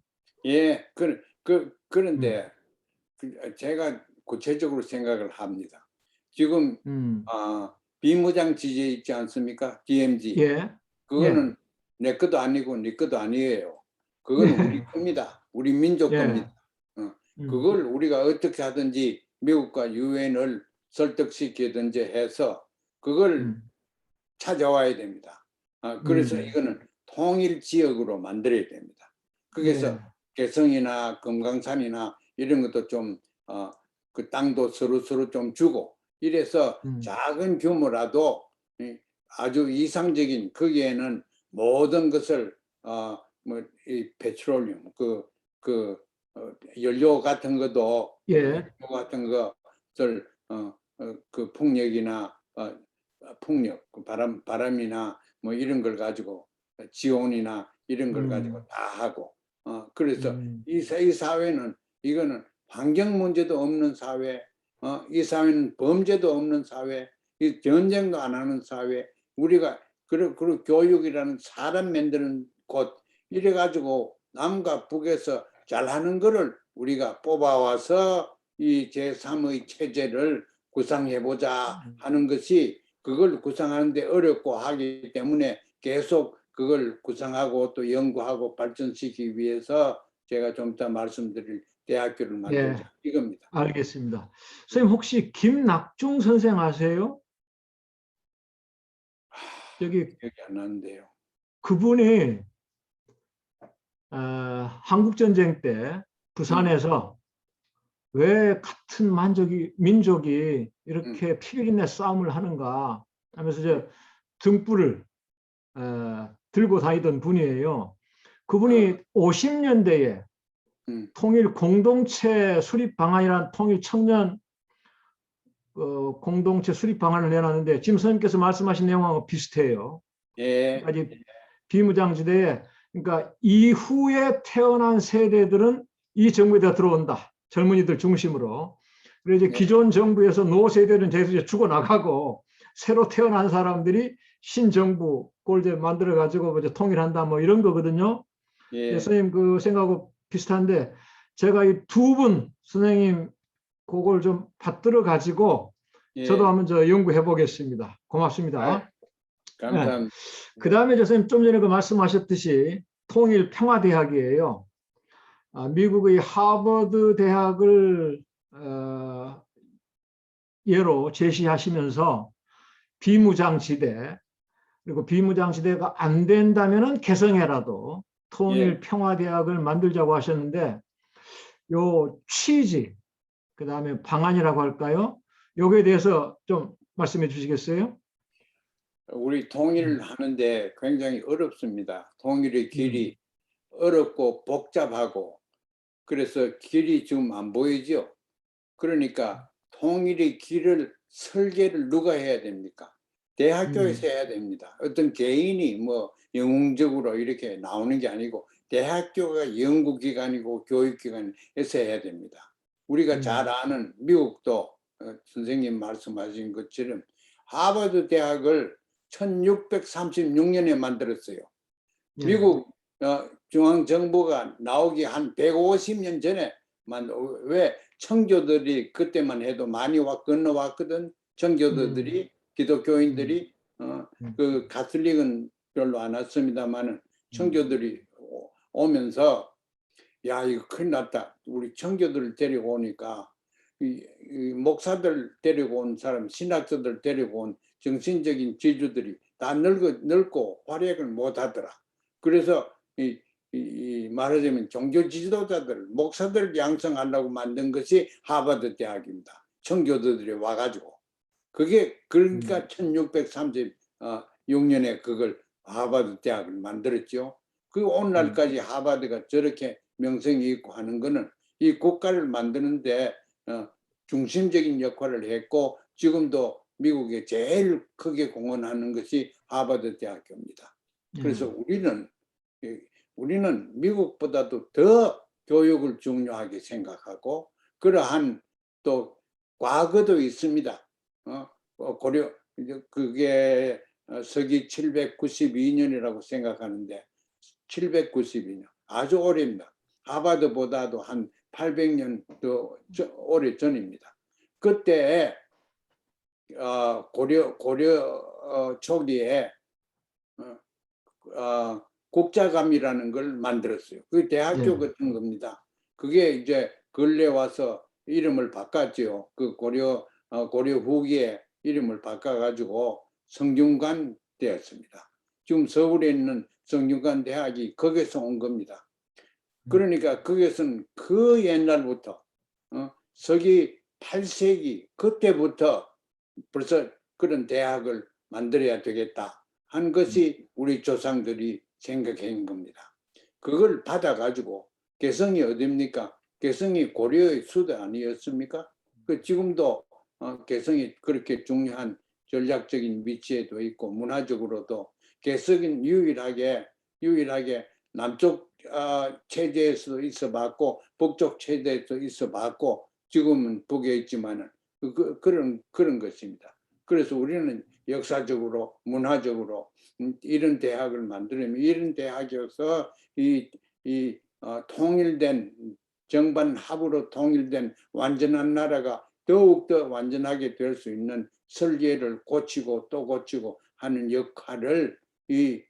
예, 그런데 제가 구체적으로 생각을 합니다. 지금 비무장지대 있지 않습니까? DMZ. 예, 그거는 내 것도 아니고 네 것도 아니에요. 그거는 우리 겁니다. 우리 민족 예. 겁니다. 그걸 우리가 어떻게 하든지 미국과 유엔을 설득시키든지 해서 그걸 찾아와야 됩니다. 그래서 이거는 통일 지역으로 만들어야 됩니다. 그래서 개성이나 금강산이나 이런 것도 좀 그 땅도 서로 좀 주고 이래서 작은 규모라도 아주 이상적인 거기에는 모든 것을 뭐 이 페트롤리움 연료 같은 것도 같은 것을 그 폭력이나 폭력 바람이나 뭐 이런 걸 가지고 지온이나 이런 걸 가지고 다 하고 그래서 이 사회는 이거는 환경 문제도 없는 사회, 이 사회는 범죄도 없는 사회, 이 전쟁도 안 하는 사회, 우리가 그리고 교육이라는 사람 만드는 곳 이래 가지고 남과 북에서 잘하는 거를 우리가 뽑아와서 이 제3의 체제를 구상해 보자 하는 것이 그걸 구상하는데 어렵고 하기 때문에 계속 그걸 구상하고 또 연구하고 발전시키기 위해서 제가 좀 이따 말씀드릴 대학교를 만들자 이겁니다. 알겠습니다. 선생님 혹시 김낙중 선생 아세요? 기억이 안 나는데요. 그분이 한국전쟁 때 부산에서 왜 같은 민족이 이렇게 피비린내 싸움을 하는가 하면서 이제 등불을 들고 다니던 분이에요. 그분이 50년대에 통일 공동체 수립 방안이라는 통일 청년 공동체 수립 방안을 내놨는데 지금 선생님께서 말씀하신 내용하고 비슷해요. 예. 아직 비무장지대에 그러니까 이후에 태어난 세대들은 이 정부에 들어온다. 젊은이들 중심으로. 그래서 이제 기존 정부에서 노세대는 계속 죽어나가고 새로 태어난 사람들이 신정부 꼴대 만들어 가지고 이제 통일한다 뭐 이런 거거든요. 선생님 그 생각하고 비슷한데 제가 이 두 분 선생님 그걸 좀 받들어 가지고 저도 한번 연구해 보겠습니다. 고맙습니다. 감사합니다. 그 다음에 선생님 좀 전에 그 말씀하셨듯이 통일평화대학이에요. 미국의 하버드 대학을 예로 제시하시면서 비무장지대, 그리고 비무장지대가 안 된다면은 개성해라도 통일평화대학을 만들자고 하셨는데, 요 취지, 그 다음에 방안이라고 할까요? 요거에 대해서 좀 말씀해 주시겠어요? 우리 통일을 하는데 굉장히 어렵습니다. 통일의 길이 어렵고 복잡하고, 그래서 길이 지금 안 보이죠. 그러니까 통일의 길을 설계를 누가 해야 됩니까? 대학교에서 해야 됩니다. 어떤 개인이 뭐 영웅적으로 이렇게 나오는 게 아니고 대학교가 연구기관이고 교육기관에서 해야 됩니다. 우리가 잘 아는 미국도 선생님 말씀하신 것처럼 하버드 대학을 1636년에 만들었어요. 미국 중앙정부가 나오기 한 150년 전에 왜 청교도들이 그때만 해도 많이 건너왔거든. 청교도들이 기독교인들이 그 가톨릭은 별로 안 왔습니다만은 청교들이 오면서 야 이거 큰일 났다. 우리 청교도를 데리고 오니까 이 목사들 데리고 온 사람, 신학자들 데리고 온 정신적인 지주들이 다 늙고 활약을 못 하더라. 그래서 말하자면 종교 지도자들, 목사들 양성하려고 만든 것이 하버드 대학입니다. 청교도들이 와가지고. 그게 그러니까 1636년에 그걸 하버드 대학을 만들었죠. 그 오늘날까지 하버드가 저렇게 명성이 있고 하는 거는 이 국가를 만드는데 중심적인 역할을 했고, 지금도 미국에 제일 크게 공헌하는 것이 하버드 대학교입니다. 그래서 우리는 미국보다도 더 교육을 중요하게 생각하고, 그러한 또 과거도 있습니다. 고려, 그게 서기 792년이라고 생각하는데 792년 아주 오래입니다. 하버드보다도 한 800년 더 오래 전입니다. 그때 고려 초기에 국자감이라는 걸 만들었어요. 그 대학교 같은 겁니다. 그게 이제 근래 와서 이름을 바꿨죠. 그 고려 후기에 이름을 바꿔가지고 성균관 되었습니다. 지금 서울에 있는 성균관 대학이 거기서 온 겁니다. 그러니까 거기서는 그 옛날부터 서기 8세기 그때부터 벌써 그런 대학을 만들어야 되겠다 한 것이 우리 조상들이 생각한 겁니다. 그걸 받아가지고 개성이 어딥니까? 개성이 고려의 수도 아니었습니까? 그 지금도 개성이 그렇게 중요한 전략적인 위치에도 있고 문화적으로도 개성은 유일하게 남쪽 체제에서 있어봤고 북쪽 체제에서 있어봤고 지금은 북에 있지만은 그런 것입니다. 그래서 우리는 역사적으로 문화적으로 이런 대학을 만들면 이런 대학이어서 이 통일된 정반합으로 통일된 완전한 나라가 더욱더 완전하게 될 수 있는 설계를 고치고 또 고치고 하는 역할을 이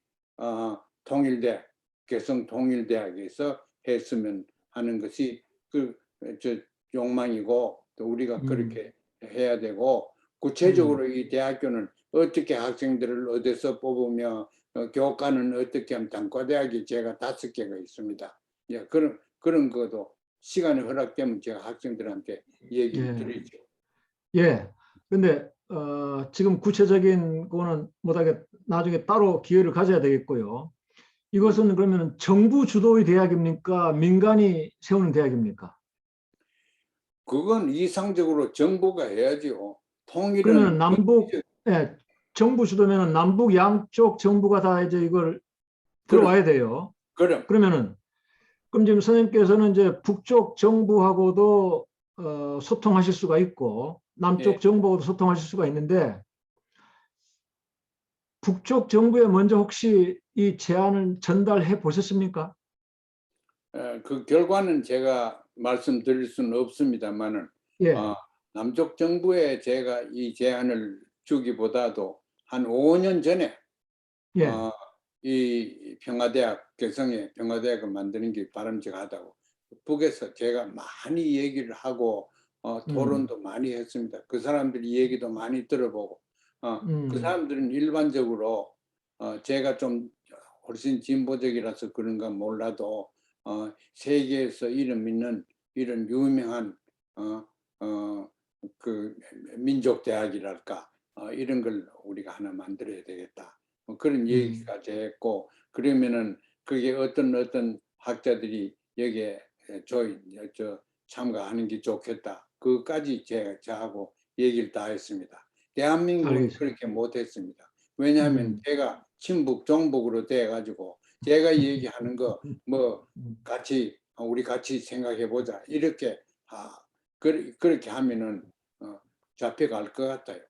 통일대 개성 통일대학에서 했으면 하는 것이 저 욕망이고 또 우리가 그렇게 해야 되고, 구체적으로 이 대학교는 어떻게 학생들을 어디서 뽑으며 교과는 어떻게 하면 단과대학이 제가 5개가 있습니다. 예, 그런 것도 시간이 허락되면 제가 학생들한테 얘기를 드리죠. 예. 근데 지금 구체적인 거는 못하게 나중에 따로 기회를 가져야 되겠고요. 이것은 그러면 정부 주도의 대학입니까? 민간이 세우는 대학입니까? 그건 이상적으로 정부가 해야죠. 통일은 그러면 정부 주도면 남북 양쪽 정부가 다 이제 이걸 들어와야 돼요. 그럼 지금 선생님께서는 이제 북쪽 정부하고도 소통하실 수가 있고 남쪽 정부하고도 소통하실 수가 있는데, 북쪽 정부에 먼저 혹시 이 제안을 전달해 보셨습니까? 그 결과는 제가 말씀드릴 수는 없습니다만은 남쪽 정부에 제가 이 제안을 주기보다도 한 5년 전에 예. 이 평화대학 개성에 평화대학을 만드는 게 바람직하다고 북에서 제가 많이 얘기를 하고 토론도 많이 했습니다. 그 사람들이 얘기도 많이 들어보고 그 사람들은 일반적으로 제가 좀 훨씬 진보적이라서 그런가 몰라도 세계에서 이름 있는 이런 유명한 그 민족 대학이랄까 이런 걸 우리가 하나 만들어야 되겠다. 뭐 그런 얘기가 됐고 그러면은 그게 어떤 학자들이 여기에 참가하는 게 좋겠다. 그까지 저하고 얘기를 다 했습니다. 대한민국은 알겠습니다. 그렇게 못했습니다. 왜냐하면 제가 친북 종북으로 돼가지고 제가 얘기하는 거 뭐 같이 우리 같이 생각해 보자 이렇게 그렇게 하면은 잡혀갈 것 같아요.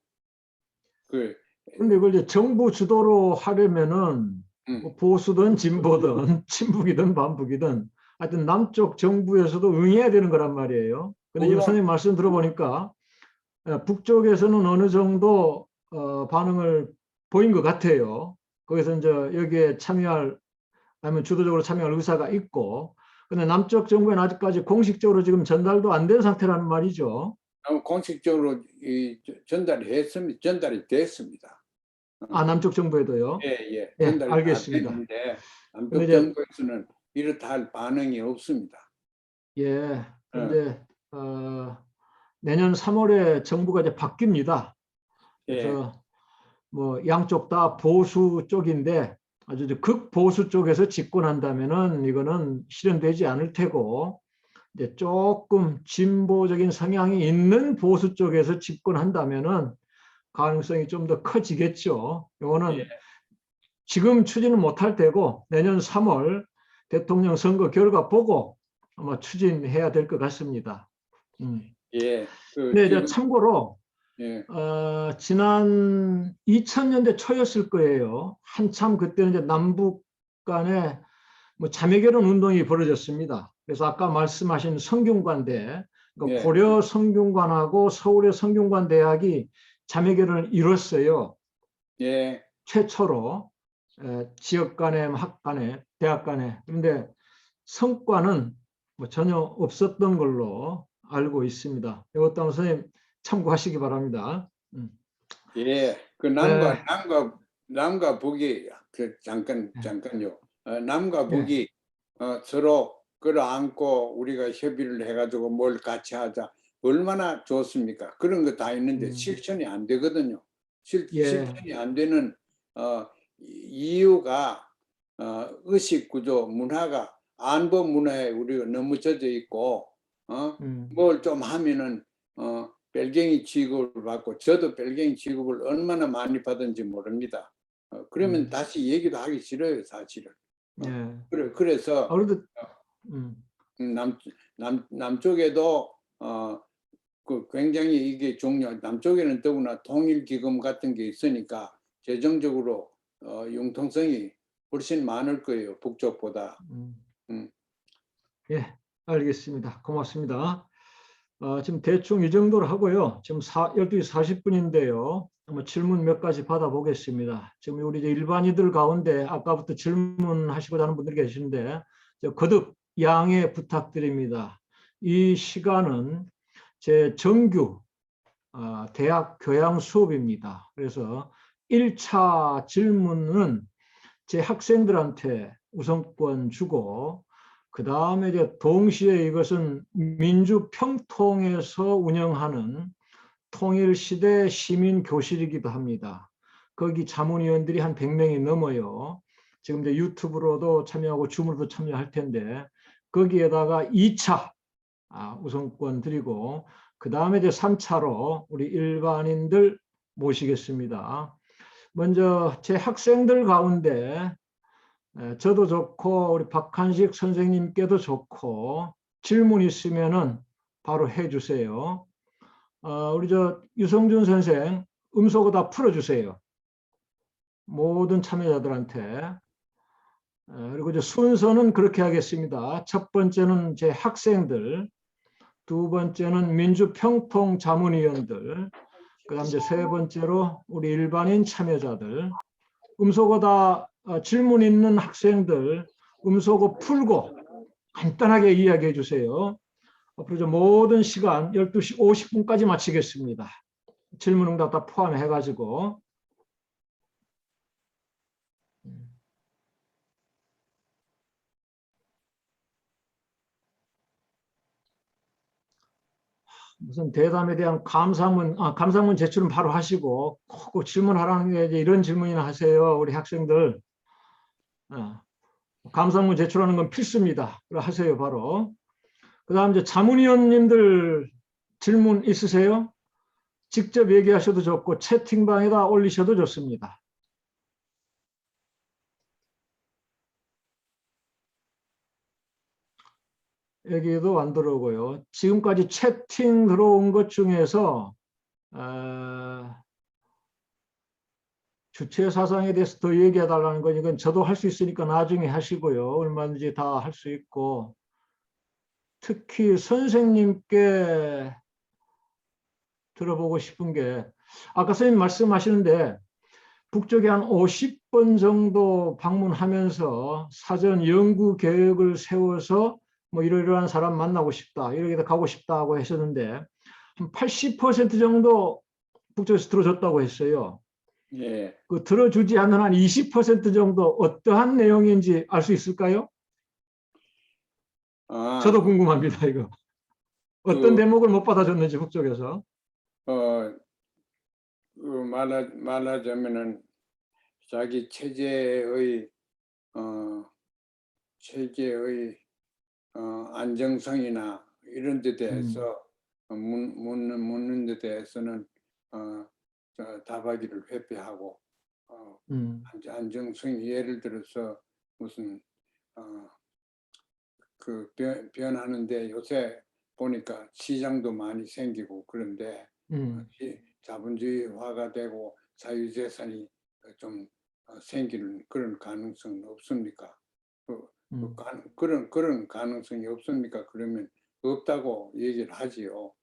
그런데 이걸 이제 정부 주도로 하려면은 뭐 보수든 진보든 친북이든 반북이든 하여튼 남쪽 정부에서도 응해야 되는 거란 말이에요. 근데 지금 선생님 말씀 들어보니까 북쪽에서는 어느 정도 반응을 보인 것 같아요. 거기서 이제 여기에 참여할 아니면 주도적으로 참여할 의사가 있고, 근데 남쪽 정부는 아직까지 공식적으로 지금 전달도 안 된 상태라는 말이죠. 공식적으로 전달이 됐습니다. 남쪽 정부에도요? 예, 예, 전달이 다 알겠습니다. 됐는데 근데 남쪽 이제 정부에서는 이렇다 할 반응이 없습니다. 예, 이제 내년 3월에 정부가 이제 바뀝니다. 그래서 뭐 양쪽 다 보수 쪽인데 아주 극보수 쪽에서 집권한다면은 이거는 실현되지 않을 테고, 이제 조금 진보적인 성향이 있는 보수 쪽에서 집권한다면은 가능성이 좀 더 커지겠죠. 이거는 지금 추진은 못할 테고 내년 3월 대통령 선거 결과 보고 아마 추진해야 될 것 같습니다. 예, 네, 이제 참고로 예, 지난 2000년대 초였을 거예요. 한참 그때는 이제 남북 간에 뭐 자매결혼 운동이 벌어졌습니다. 그래서 아까 말씀하신 성균관대, 그러니까 예. 고려 성균관하고 서울의 성균관 대학이 자매결혼을 이뤘어요. 예, 최초로 지역 간에 학 간에 대학 간에. 그런데 성과는 뭐 전혀 없었던 걸로 알고 있습니다. 이것도 한번 선생님 참고하시기 바랍니다. 예. 그 에, 남과 북이 잠깐요. 남과 예, 북이 서로 끌어안고 우리가 협의를 해가지고 뭘 같이 하자. 얼마나 좋습니까? 그런 거 다 있는데 실천이 안 되거든요. 예, 실천이 안 되는 이유가 의식 구조 문화가 안보 문화에 우리가 너무 젖어 있고 뭘 좀 하면은 벨갱이 취급을 받고 저도 벨갱이 취급을 얼마나 많이 받은지 모릅니다. 그러면 다시 얘기도 하기 싫어요, 사실은. 예. 그래서 그래도 남쪽에도 굉장히 이게 남쪽에는 더구나 통일기금 같은 게 있으니까 재정적으로 융통성이 훨씬 많을 거예요, 북쪽보다. 예, 알겠습니다. 고맙습니다. 지금 대충 이 정도로 하고요. 지금 12시 40분인데요. 한번 질문 몇 가지 받아보겠습니다. 지금 우리 이제 일반인들 가운데 아까부터 질문하시고자 하는 분들이 계시는데 거듭 양해 부탁드립니다. 이 시간은 제 정규 대학 교양 수업입니다. 그래서 1차 질문은 제 학생들한테 우선권 주고 그 다음에 이제 동시에 이것은 민주평통에서 운영하는 통일시대 시민교실이기도 합니다. 거기 자문위원들이 한 100명이 넘어요. 지금 이제 유튜브로도 참여하고 줌으로도 참여할 텐데 거기에다가 2차 우선권 드리고 그 다음에 이제 3차로 우리 일반인들 모시겠습니다. 먼저 제 학생들 가운데 저도 좋고 우리 박한식 선생님께도 좋고 질문 있으면은 바로 해주세요. 우리 저 유성준 선생 음소거 다 풀어주세요. 모든 참여자들한테. 그리고 이제 순서는 그렇게 하겠습니다. 첫 번째는 제 학생들, 두 번째는 민주평통 자문위원들, 그다음 이제 세 번째로 우리 일반인 참여자들, 음소거 다 질문 있는 학생들 음소거 풀고 간단하게 이야기해 주세요. 앞으로 저 모든 시간 12시 50분까지 마치겠습니다. 질문응답 다 포함해 가지고. 무슨 대담에 대한 감사문 제출은 바로 하시고 꼭 질문하라는 게 이제 이런 질문이나 하세요. 우리 학생들. 감사문 제출하는 건 필수입니다. 하세요, 바로. 그 다음 이제 자문위원님들 질문 있으세요? 직접 얘기하셔도 좋고 채팅방에다 올리셔도 좋습니다. 여기도 안 들어오고요. 지금까지 채팅 들어온 것 중에서 주체 사상에 대해서 더 얘기해 달라는 건 이건 저도 할 수 있으니까 나중에 하시고요. 얼마든지 다 할 수 있고, 특히 선생님께 들어보고 싶은 게 아까 선생님 말씀하시는데 북쪽에 한 50번 정도 방문하면서 사전 연구 계획을 세워서 뭐 이러이러한 사람 만나고 싶다, 이렇게 가고 싶다고 하셨는데 한 80% 정도 북쪽에서 들어줬다고 했어요. 예. 그 들어주지 않는 한 20% 정도 어떠한 내용인지 알 수 있을까요? 저도 궁금합니다, 이거. 어떤 대목을 못 받아줬는지 북쪽에서. 말하자면은 자기 체제의 안정성이나 이런 데 대해서 묻는 데 대해서는 답하기를 회피하고 안정성이 예를 들어서 무슨 그 변하는데 요새 보니까 시장도 많이 생기고 그런데 자본주의화가 되고 사유재산이 좀 생기는 그런 가능성은 없습니까? 그런 가능성이 없습니까? 그러면 없다고 얘기를 하지요.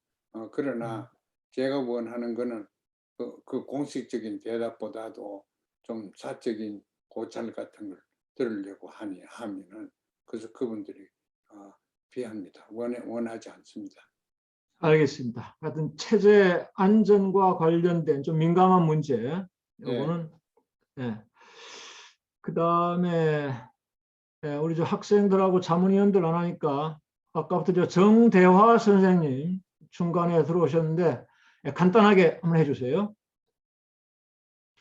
그러나 제가 원하는 거는 그 공식적인 대답보다도 좀 사적인 고찰 같은 걸 들으려고 하면은 그래서 그분들이 피합니다. 원하지 않습니다. 알겠습니다. 하여튼 체제 안전과 관련된 좀 민감한 문제, 요거는 그 다음에 우리 저 학생들하고 자문위원들 안 하니까 아까부터 저 정대화 선생님 중간에 들어오셨는데 간단하게 한번 해주세요.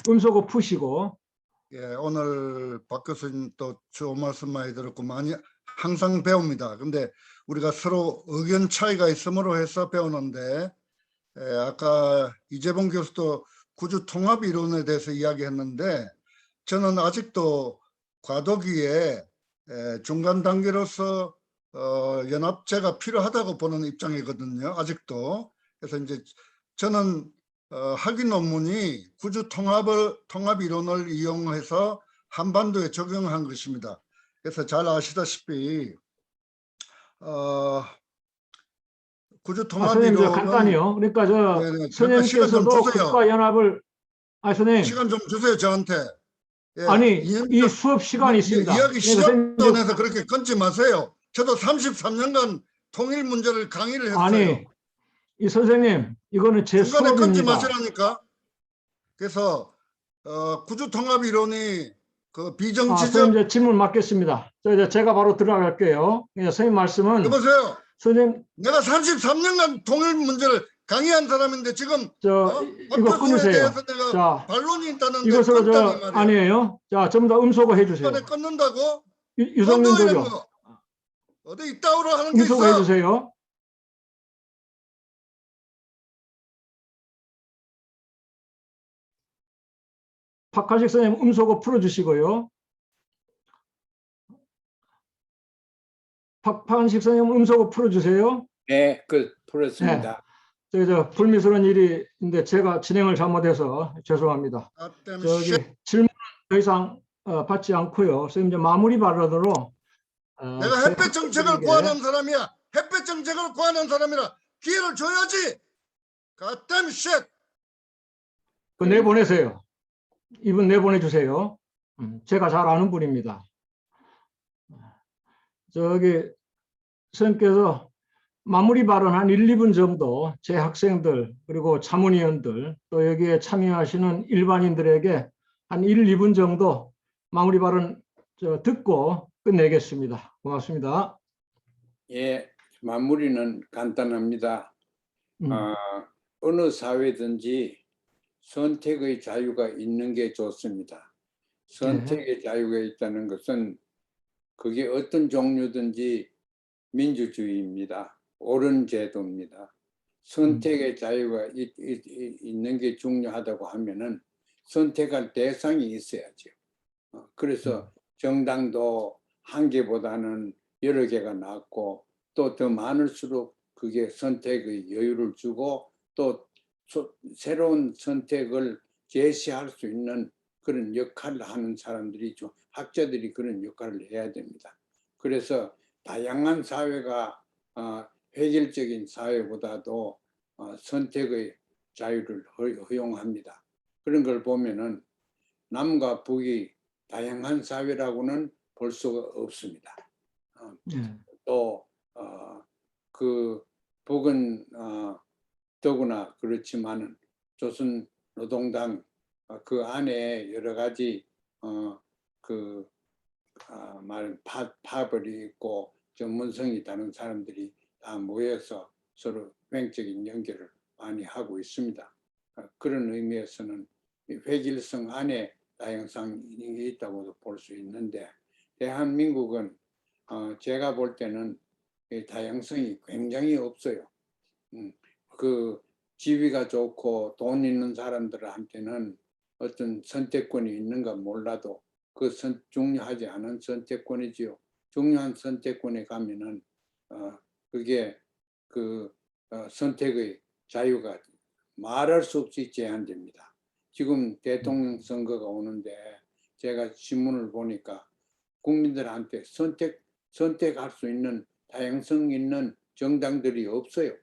음소거 푸시고. 예, 오늘 박 교수님 또 좋은 말씀 많이 들었고 많이 항상 배웁니다. 근데 우리가 서로 의견 차이가 있음으로 해서 배우는데 아까 이재봉 교수도 구주 통합 이론에 대해서 이야기했는데 저는 아직도 과도기에 중간 단계로서 연합제가 필요하다고 보는 입장이거든요. 아직도. 그래서 이제 저는 학위 논문이 구주 통합 이론을 이용해서 한반도에 적용한 것입니다. 그래서 잘 아시다시피 구주 통합 선생님 저 이론은 간단히요. 그러니까 저 네네, 선생님께서도 국가연합을 선생님. 시간 좀 주세요 저한테. 예, 아니 이 수업 시간이 있습니다. 이야기 선생님, 시작전에서 그렇게 끊지 마세요. 저도 33년간 통일 문제를 강의를 했어요. 아니 이 선생님 이거는 제 중간에 끊지 수업입니다. 마시라니까. 그래서 구주 통합 이론이 그 비정치적. 선생님 질문 맡겠습니다. 제가 바로 들어갈게요. 선생님 말씀은. 여보세요. 선생님 내가 33년간 통일 문제를 강의한 사람인데 지금 이거 끊으세요. 내가 반론이 있다는데 이것으로 아니에요. 자, 전부 다 음소거 해주세요. 끊는다고? 유성민 도교. 어디 이따오로 하는 게 음소거 있어. 해주세요. 박하식 선생님 음소거 풀어주시고요. 박한식 선생님 음소거 풀어주세요. 네, 풀었습니다. 네. 불미스러운 일인데 제가 진행을 잘못해서 죄송합니다. 질문 더 이상 받지 않고요. 선생님 이제 마무리 발언으로. 내가 햇볕 정책을 구하는 사람이야. 햇볕 정책을 구하는 사람이라 기회를 줘야지. God damn shit. 내보내세요. 이분 내보내주세요. 제가 잘 아는 분입니다. 저기 선생님께서 마무리 발언 한 1, 2분 정도 제 학생들 그리고 자문위원들 또 여기에 참여하시는 일반인들에게 한 1, 2분 정도 마무리 발언 듣고 끝내겠습니다. 고맙습니다. 예, 마무리는 간단합니다. 어느 사회든지 선택의 자유가 있는 게 좋습니다. 선택의 자유가 있다는 것은 그게 어떤 종류든지 민주주의입니다. 옳은 제도입니다. 선택의 자유가 있는 게 중요하다고 하면은 선택할 대상이 있어야죠. 그래서 정당도 한 개보다는 여러 개가 낫고 또 더 많을수록 그게 선택의 여유를 주고 또 새로운 선택을 제시할 수 있는 그런 역할을 하는 사람들이 좀 학자들이 그런 역할을 해야 됩니다. 그래서 다양한 사회가 획일적인 사회보다도 선택의 자유를 허용합니다. 그런 걸 보면은 남과 북이 다양한 사회라고는 볼 수가 없습니다. 또 그 북은 더구나 그렇지만은 조선 노동당 그 안에 여러 가지 말은 파벌이 있고 전문성이 다른 사람들이 다 모여서 서로 횡적인 연결을 많이 하고 있습니다. 그런 의미에서는 획일성 안에 다양성이 있다고도 볼 수 있는데 대한민국은 제가 볼 때는 다양성이 굉장히 없어요. 그 지위가 좋고 돈 있는 사람들한테는 어떤 선택권이 있는가 몰라도 그 중요하지 않은 선택권이지요. 중요한 선택권에 가면은 그게 그 선택의 자유가 말할 수 없이 제한됩니다. 지금 대통령 선거가 오는데 제가 신문을 보니까 국민들한테 선택할 수 있는 다양성 있는 정당들이 없어요.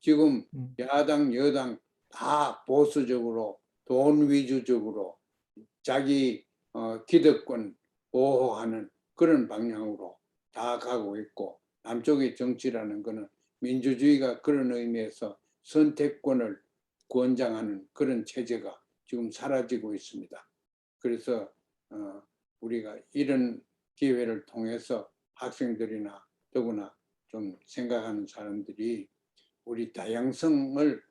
지금 야당, 여당 다 보수적으로 돈 위주적으로 자기 기득권 보호하는 그런 방향으로 다 가고 있고 남쪽의 정치라는 것은 민주주의가 그런 의미에서 선택권을 권장하는 그런 체제가 지금 사라지고 있습니다. 그래서 우리가 이런 기회를 통해서 학생들이나 더구나 좀 생각하는 사람들이 우리 다양성을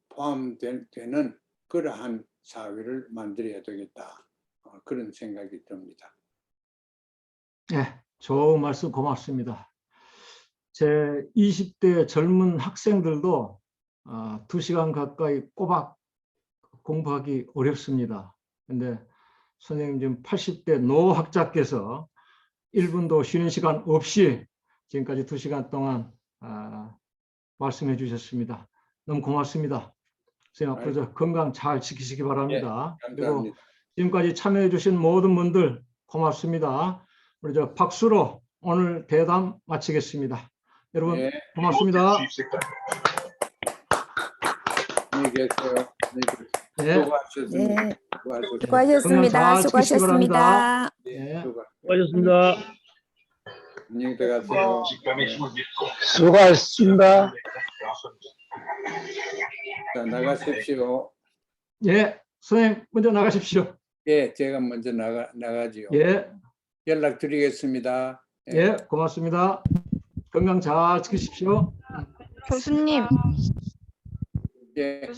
포함되는 그러한 사회를 만들어야 되겠다. 그런 생각이 듭니다. 네, 좋은 말씀 고맙습니다. 제 20대 젊은 학생들도 2시간 가까이 꼬박 공부하기 어렵습니다. 근데 선생님 지금 80대 노학자께서 1분도 쉬는 시간 없이 지금까지 2시간 동안 말씀해 주셨습니다. 너무 고맙습니다. 선생님 앞으로 건강 잘 지키시기 바랍니다. 네, 그리고 지금까지 참여해 주신 모든 분들 고맙습니다. 우리 박수로 오늘 대담 마치겠습니다. 여러분 네. 고맙습니다. 안녕히 계세요. 네. 수고하셨습니다. 네. 건강 수고하셨습니다. 잘 지키시기 바랍니다. 수고하셨습니다. 네. 수고하셨습니다. 안녕히 들어가세요. 수고하셨습니다. 자, 나가십시오. 예, 선생님 먼저 나가십시오. 예, 제가 먼저 나가지요. 예, 연락드리겠습니다. 예, 고맙습니다. 건강 잘 지키십시오. 교수님. 예.